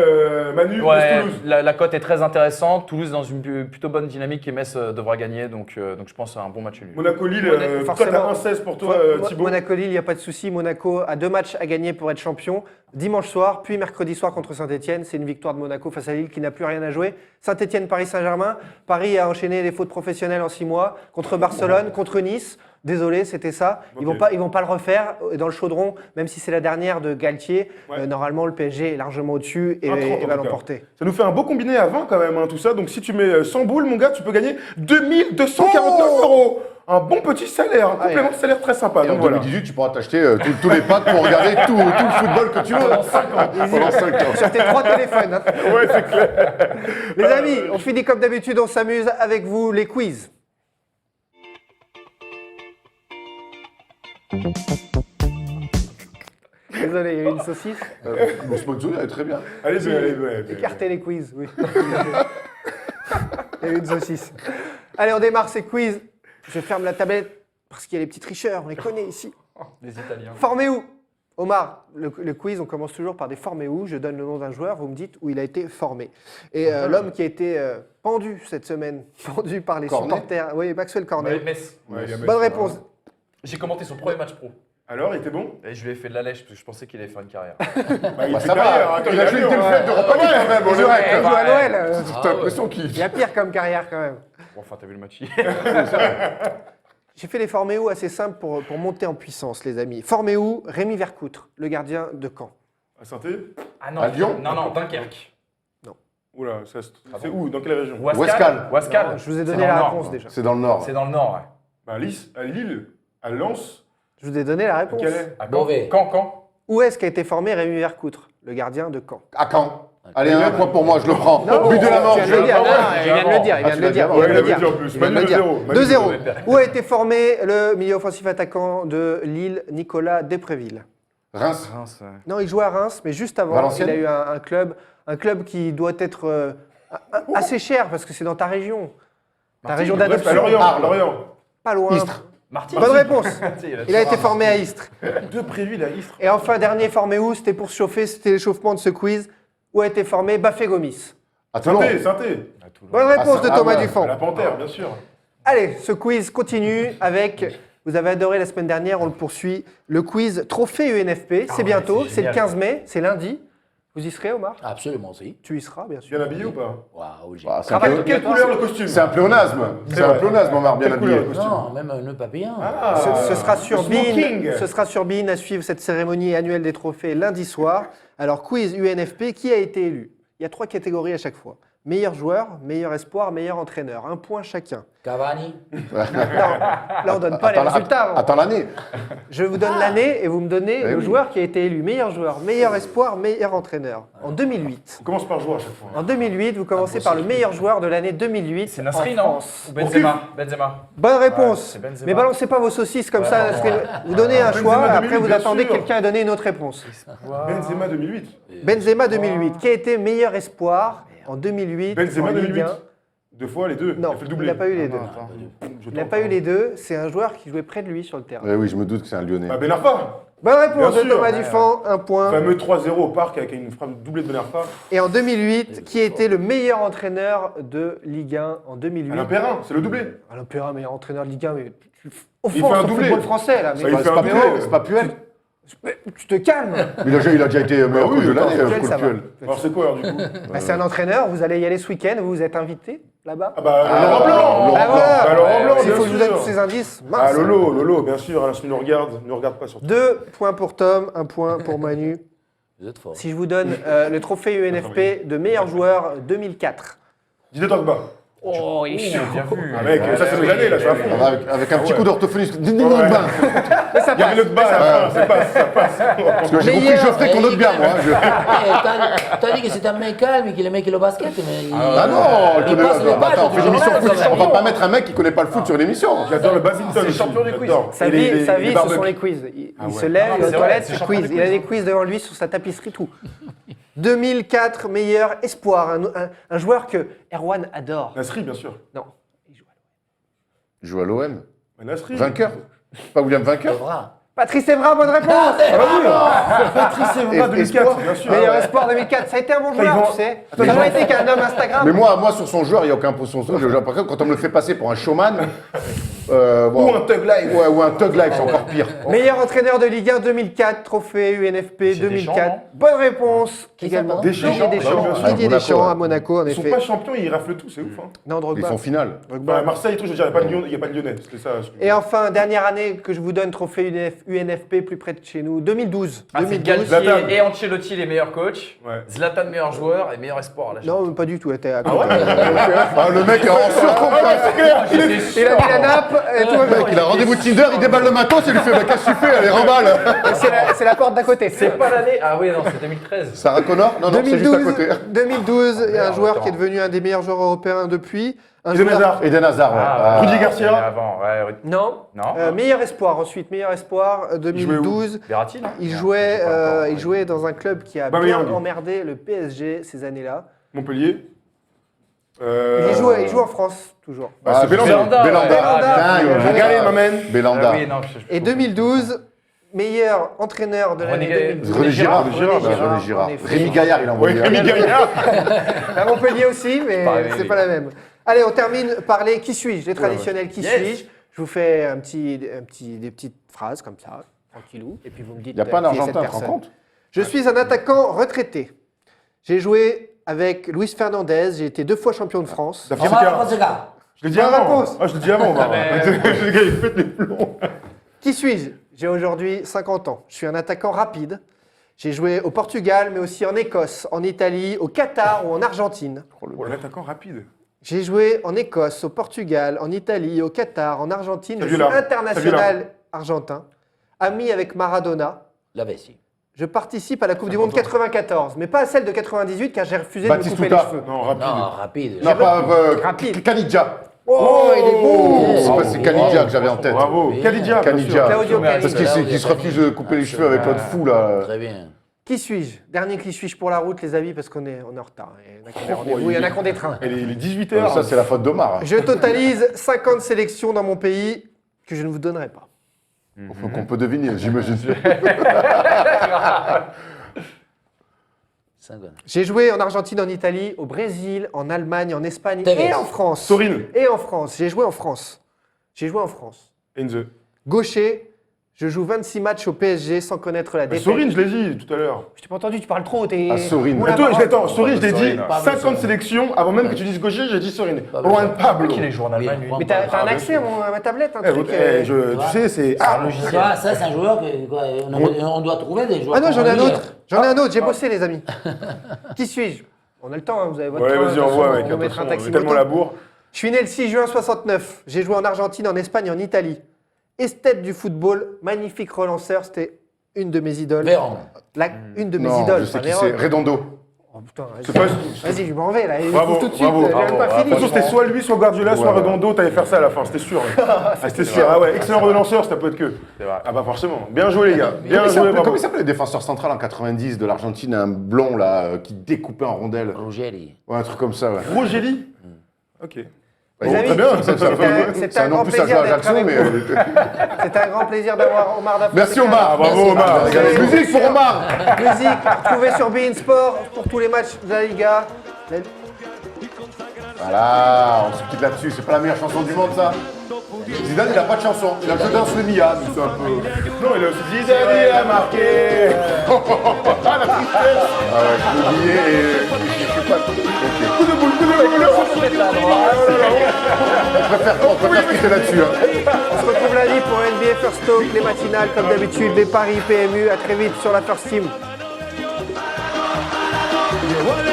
Manu, Ouais, Metz-Toulouse. la cote est très intéressante. Toulouse dans une plutôt bonne dynamique et Metz devra gagner. Donc je pense à un bon match nul. Monaco-Lille, cote forcément. à 1,16 pour toi, Thibaut. Monaco-Lille, il n'y a pas de souci. Monaco a 2 matchs à gagner pour être champion. Dimanche soir, puis mercredi soir contre Saint-Etienne. C'est une victoire de Monaco face à Lille qui n'a plus rien à jouer. Saint-Etienne, Paris Saint-Germain. Paris a enchaîné les fautes professionnelles en 6 mois. Contre Barcelone, contre Nice. Désolé, c'était ça. Ils Ok. vont pas le refaire dans le chaudron, même si c'est la dernière de Galtier. Ouais. Normalement, le PSG est largement au-dessus et 1,30 en va tout cas. l'emporter. Ça nous fait un beau combiné à 20 quand même, hein, tout ça. Donc si tu mets 100 boules, mon gars, tu peux gagner 2249 €. Un bon petit salaire, un complément de salaire très sympa. Et en Donc voilà. 2018, tu pourras t'acheter tous les packs pour regarder tout le football que tu veux. Pendant 5 ans. Pendant 5 ans. Sur tes 3 téléphones. Hein. Ouais, c'est clair. Les amis, on finit comme d'habitude, on s'amuse avec vous, les quiz. Désolé, il y a eu une saucisse. Mon sponsor, elle est très bien. Allez-y. Écartez les quiz, oui. Il y a eu une saucisse. Allez, on démarre ces quiz. Je ferme la tablette parce qu'il y a les petits tricheurs, on les connaît ici. Les Italiens. Formé où? Omar, le quiz, on commence toujours par des formés où. Je donne le nom d'un joueur, vous me dites où il a été formé. Et l'homme qui a été pendu cette semaine, pendu par les Cornet. supporters. Oui, Maxwell Cornet. Metz. Ouais, il y a Bonne Metz, réponse. J'ai commenté son premier match pro. Alors, il était bon? Et je lui ai fait de la lèche parce que je pensais qu'il allait faire une carrière. Bah, il fait Ça carrière, va, attends, il a joué Lyon, une fête d'Europa League quand même, on Il est joue vrai. il joue à Noël. T'as l'impression qu'il... Il y a pire comme carrière quand même. Bon, enfin, t'as vu le match hier. J'ai fait les Forméo assez simples pour monter en puissance, les amis. Forméo, Rémi Vercoutre, le gardien de Caen. À Saint-Étienne? Ah non, À Lyon? Non, Dunkerque. Oula, c'est où? Dans quelle région? Wascal. Non, je vous ai donné la réponse déjà. C'est dans le Nord. C'est dans le nord, ouais. Bah, à Lille, à Lens, Je vous ai donné la à réponse. Calais. À Beauvais. Caen. Où est-ce qu'a été formé Rémi Vercoutre, le gardien de Caen? À Caen. Allez, un point pour moi, je le prends. Non, But de la mort. tu viens de le dire. Ah ouais, Non, il vient de le dire. Il Ah, vient de tu le l'as dire. dit il Ouais, vient il de le avait dire. dit en plus. Il vient de le Manu dire. 2-0. 2-0. Où a été formé le milieu offensif attaquant de Lille, Nicolas Despréville? Reims. Non, il jouait à Reims, mais juste avant, Valenciennes. il a eu un club qui doit être assez cher parce que c'est dans ta région. Ta région Bref, à d'adoption. Lorient. Arles. Lorient. Pas loin. Istres. Martin. Bonne réponse. Il a été formé à Istres. Deux Préville à Istres. Et enfin, dernier formé où? C'était pour se chauffer, c'était l'échauffement de ce quiz. Où a été formé Bafé Gomis? À Toulon. Saint-Étienne. Bonne réponse de Ah, Thomas ouais. Dufont. À la Panthère, bien sûr. Allez, ce quiz continue avec, vous avez adoré la semaine dernière, on le poursuit, le quiz Trophée UNFP. C'est bientôt, c'est c'est le génial. 15 mai, c'est lundi. Vous y serez, Omar? Absolument, si. Tu y seras, bien sûr. Bien habillé ou pas? Waouh, j'ai... Ah, c'est un Cravate, peu- Quelle couleur le costume? c'est un pléonasme. C'est un vrai. pléonasme, Omar, bien Quelle habillé. couleur le costume? Non, même un nœud papillon. Ce sera sur le smoking. Bein. Ce sera sur Bein à suivre cette cérémonie annuelle des trophées lundi soir. Alors, quiz UNFP, qui a été élu? Il y a 3 catégories à chaque fois. Meilleur joueur, meilleur espoir, meilleur entraîneur. 1 point chacun. Cavani. Non, là, on ne donne pas les résultats. avant. Attends l'année. Je vous donne l'année et vous me donnez Eh le oui. joueur qui a été élu meilleur joueur, meilleur espoir, meilleur entraîneur. En 2008. On commence par jouer à chaque fois. En 2008, vous commencez par le meilleur joueur de l'année 2008 C'est Nasri, en non? France. Ou Benzema. Benzema. Bonne Ouais, réponse. c'est Benzema. Mais balancez pas vos saucisses comme ça. parce que vous donnez un Benzema choix, 2008, après vous bien attendez sûr. quelqu'un à donner une autre réponse. Benzema 2008. Benzema 2008. Qui a été meilleur espoir en 2008 Benzema en Ligue 2008. 1? 2 fois les deux. Non, Il a fait le il doublé. n'a pas eu les deux. Je Il n'a tente, pas eu hein. les deux. C'est un joueur qui jouait près de lui sur le terrain. Eh oui, je me doute que c'est un Lyonnais. Bah, Ben Arfa. Bonne réponse Bien de sûr. Thomas Dufont, 1 point. Fameux 3-0 au parc avec une frappe doublée de Ben Arfa. Et en 2008, qui était le meilleur entraîneur de Ligue 1 en 2008? Alain Perrin, c'est le doublé. Alain Perrin, meilleur entraîneur de Ligue 1, mais tu Il offenses fait un ton doublé. football français là. Ça, Mais il Bah, fait c'est un pas doublé. Puel, c'est pas Puel. tu te calmes. Mais il a déjà été meilleur oui, coach de attends, l'année, Puel, ça va. Puel. Alors c'est quoi alors du coup? Bah, c'est un entraîneur, vous allez y aller ce week-end, vous êtes invité là-bas. Ah bah Ah, Laurent Blanc. Laurent Ah, voilà. Bah, Laurent Blanc, Il bien faut que je vous donne sûr. tous ces indices. Ah Mince. Lolo, bien sûr, Alain Smith nous regarde pas surtout. 2 points pour Tom, 1 point pour Manu. Vous êtes fort. Si je vous donne le trophée UNFP de meilleur joueur 2004. Didier Drogba. Oh, bien vu. Ah mec, ça c'est mes années là, je suis à fond. Ah, avec un petit ouais. coup d'orthophonie. Mais ça il y avait le bas là, ça passe. Parce que j'ai compris Meilleur. Geoffrey qu'on note bien, moi. T'as dit que c'était un mec calme et qu'il aimait le basket, mais il... Ah non, il passe les balles attends, on dans fait le une émission journal, foot. quand On même. va pas mettre un mec qui connaît pas le foot sur une émission. J'adore le badminton. C'est le aussi, champion du quiz. j'adore. Sa Et vie, les sa vie, ce barbecues. sont les quiz. Il ouais. se lève, Non, il va c'est aux vrai, toilettes, c'est c'est champion quiz. du Il a quiz. des quiz devant lui sur sa tapisserie, tout. 2004, meilleur espoir. Un joueur que Erwan adore. Nasri, bien sûr. Non, il joue à Il joue à l'OM. Nasri. Vainqueur. Pas William Vainqueur. Evra. Patrice Evra, bonne réponse. Patrice Evra 2004, bien sûr. Meilleur espoir 2004, ça a été un bon ils joueur, vont- tu sais. Attends, Ça ils n'a vont- été qu'un homme Instagram. Mais moi, sur son joueur, il n'y a aucun pour son joueur. J'ai l'impression que quand on me le fait passer pour un showman. Ou un Thug Life. Ouais, ou un Thug Life, c'est encore pire. Meilleur entraîneur de Ligue 1 2004, trophée UNFP C'est 2004. Deschamps, non Bonne réponse. Qui Également. ça, Deschamps. Didier Deschamps. Bah oui, bien sûr. Didier Monaco, Deschamps ouais. à Monaco, en Ils sont effet. pas champions, ils raflent tout, c'est ouf. Hein. Non, Ils Drogba. sont finale. Bah, Marseille, tout, je veux dire, il n'y a pas de Lyonnais, c'était ça. Et enfin, dernière année que je vous donne, trophée UNFP plus près de chez nous, 2012. Ah, c'est 2012. Zlatan. Galtier et Ancelotti les meilleurs coachs. Ouais. Zlatan meilleur joueur et meilleur espoir. Là, Non, pas du tout. Elle était à Ah ouais Ah, le mec est en surconfiance. Il a mis la nappe et tout va bien. Il a rendez-vous Tinder, il déballe le matos et lui fait bah, qu'est-ce que tu fais? Allez, remballe. C'est la porte d'à côté. C'est pas l'année. Ah oui, non, c'est 2013. Sarah Connor? Non, non, c'est juste à côté. 2012, il y a un merde, joueur attends. qui est devenu un des meilleurs joueurs européens depuis. Un Eden joueur- Hazard. Eden Hazard, ouais. Ah. Rudy Garcia. Avant, ouais. Non. Non. Meilleur espoir ensuite. Meilleur espoir, jouait 2012. Verratti, non Il Merde, jouait, j'ai pas encore, il ouais. jouait dans un club qui a Aubameyang. bien emmerdé le PSG ces années-là. Montpellier. Il joue en France, toujours. Bah, c'est Belanda. Belanda. Belanda. Dingue. Régalé, ma man. Belanda. Ah oui, non, je- Et 2012, meilleur entraîneur de l'année René 2012. René Girard. René Girard. Girard, René Girard. en effet. Rémi Gaillard, il a envoyé. Ouais, Rémi Gaillard. À Montpellier aussi, mais pas c'est Rémi. pas la même. Allez, on termine par les qui suis-je, les traditionnels qui Yes. suis-je. Je vous fais des petites phrases comme ça. tranquillou, et puis vous me dites. Il n'y a pas un qui est cette Argentin, tu te rends personne. compte? Je suis un attaquant retraité. J'ai joué avec Luis Fernandez, j'ai été 2 fois champion de France. Da Omar Fonseca. Fonseca. Je l'ai dit Bonne avant. réponse. Ah, je l'ai dit avant, Omar. Le gars, il pète les plombs. Qui suis-je? J'ai aujourd'hui 50 ans. Je suis un attaquant rapide. J'ai joué au Portugal, mais aussi en Écosse, en Italie, au Qatar ou en Argentine. Oh, l'attaquant rapide. J'ai joué en Écosse, au Portugal, en Italie, au Qatar, en Argentine. Je suis Celui-là. international argentin, ami avec Maradona. La vessie. Je participe à la Coupe du Monde 94, mais pas à celle de 98 car j'ai refusé de me couper les Batistuta. cheveux. Non, rapide. Non, rapide. Non, pas Rapide. Canidja. Oh, il est beau! C'est Canidja que j'avais en tête. Bravo. Bien. Khalidja. bien Canidja. sûr. Claudio Parce Canidja. qu'il se refuse de couper les cheveux avec l'autre fou là. Très bien. Qui suis-je? Dernier qui suis-je pour la route, les amis, parce qu'on est en retard. Il y en a qui ont des rendez-vous, il y en a qui ont des trains. Et les 18h. Ça, c'est la faute d'Omar. Je totalise 50 sélections dans mon pays que je ne vous donnerai pas. Faut qu'on peut deviner, j'imagine. 50. J'ai joué en Argentine, en Italie, au Brésil, en Allemagne, en Espagne Tevez. et en France. Sorine. Et en France. J'ai joué en France. Enze. Gaucher, je joue 26 matchs au PSG sans connaître la défaite. Sorine, je l'ai dit tout à l'heure. Je t'ai pas entendu, tu parles trop. T'es... Ah, Sorine. Oula, Attends, Sorine, je l'ai dit Sorine. 50 sélections avant même que tu dises gaucher, j'ai dit Sorine. Juan Pablo. Qu'il est joué en Allemagne, lui. Mais t'as un accès à ma tablette, un truc. Tu sais, c'est. Ah, Ça, c'est un joueur que quoi, on doit trouver des joueurs. Ah non, j'en ai un comme lui. autre. J'en ai un autre, j'ai bossé, les amis. Qui suis-je? On a le temps, hein, vous avez votre Ouais, train, vas-y, de toute envoie, façon, mec. on va mettre un Attention, taxi on est tellement moto. la bourre. Je suis né le 6 juin 69. J'ai joué en Argentine, en Espagne, en Italie. Esthète du football, magnifique relanceur, c'était une de mes idoles. Véron. Une de mes Non, idoles. je sais enfin, qui Véron. c'est. Redondo. Oh putain, C'est pas- vas-y, je m'en vais là. Il Bravo, faut tout de suite. bravo, j'ai même pas De fini. toute façon, c'était soit lui, soit Guardiola, soit Ouais. Redondo. T'allais faire ça à la fin, c'était sûr. Ah, c'était sûr. Ah ouais, excellent relanceur, ça peut être que. C'est vrai. Ah bah forcément. Bien joué, les gars. Bien Comment joué, bravo. il s'appelait le défenseur central en 90 de l'Argentine, un blond là, qui découpait en rondelles? Ruggeri. Ouais, un truc comme ça, ouais. Rogéli. Ok. Les Bon, amis, très bien, c'était c'est un un grand nom plus à jouer plaisir à d'être Ajaccio, avec mais. vous. C'était un grand plaisir d'avoir Omar Dafon. Merci Omar. Ah, bravo, Omar. Merci. Musique pour Omar. Musique retrouvée sur Bein Sport pour tous les matchs de la Liga. Voilà, on se quitte là-dessus. C'est pas la meilleure chanson du monde, ça. Zidane, il a pas de chanson. Il a Je danse le Mia, mais c'est un peu. Non, il a aussi Zidane, il a marqué. Ah, la tristesse. Ah ouais, je l'ai oublié et. Je sais pas. Ok. Coup de boule, coup de boule. On préfère quitter là-dessus. Hein. On se retrouve lundi pour NBA First Talk, les matinales comme d'habitude, les paris PMU. À très vite sur la First Team. Llegó el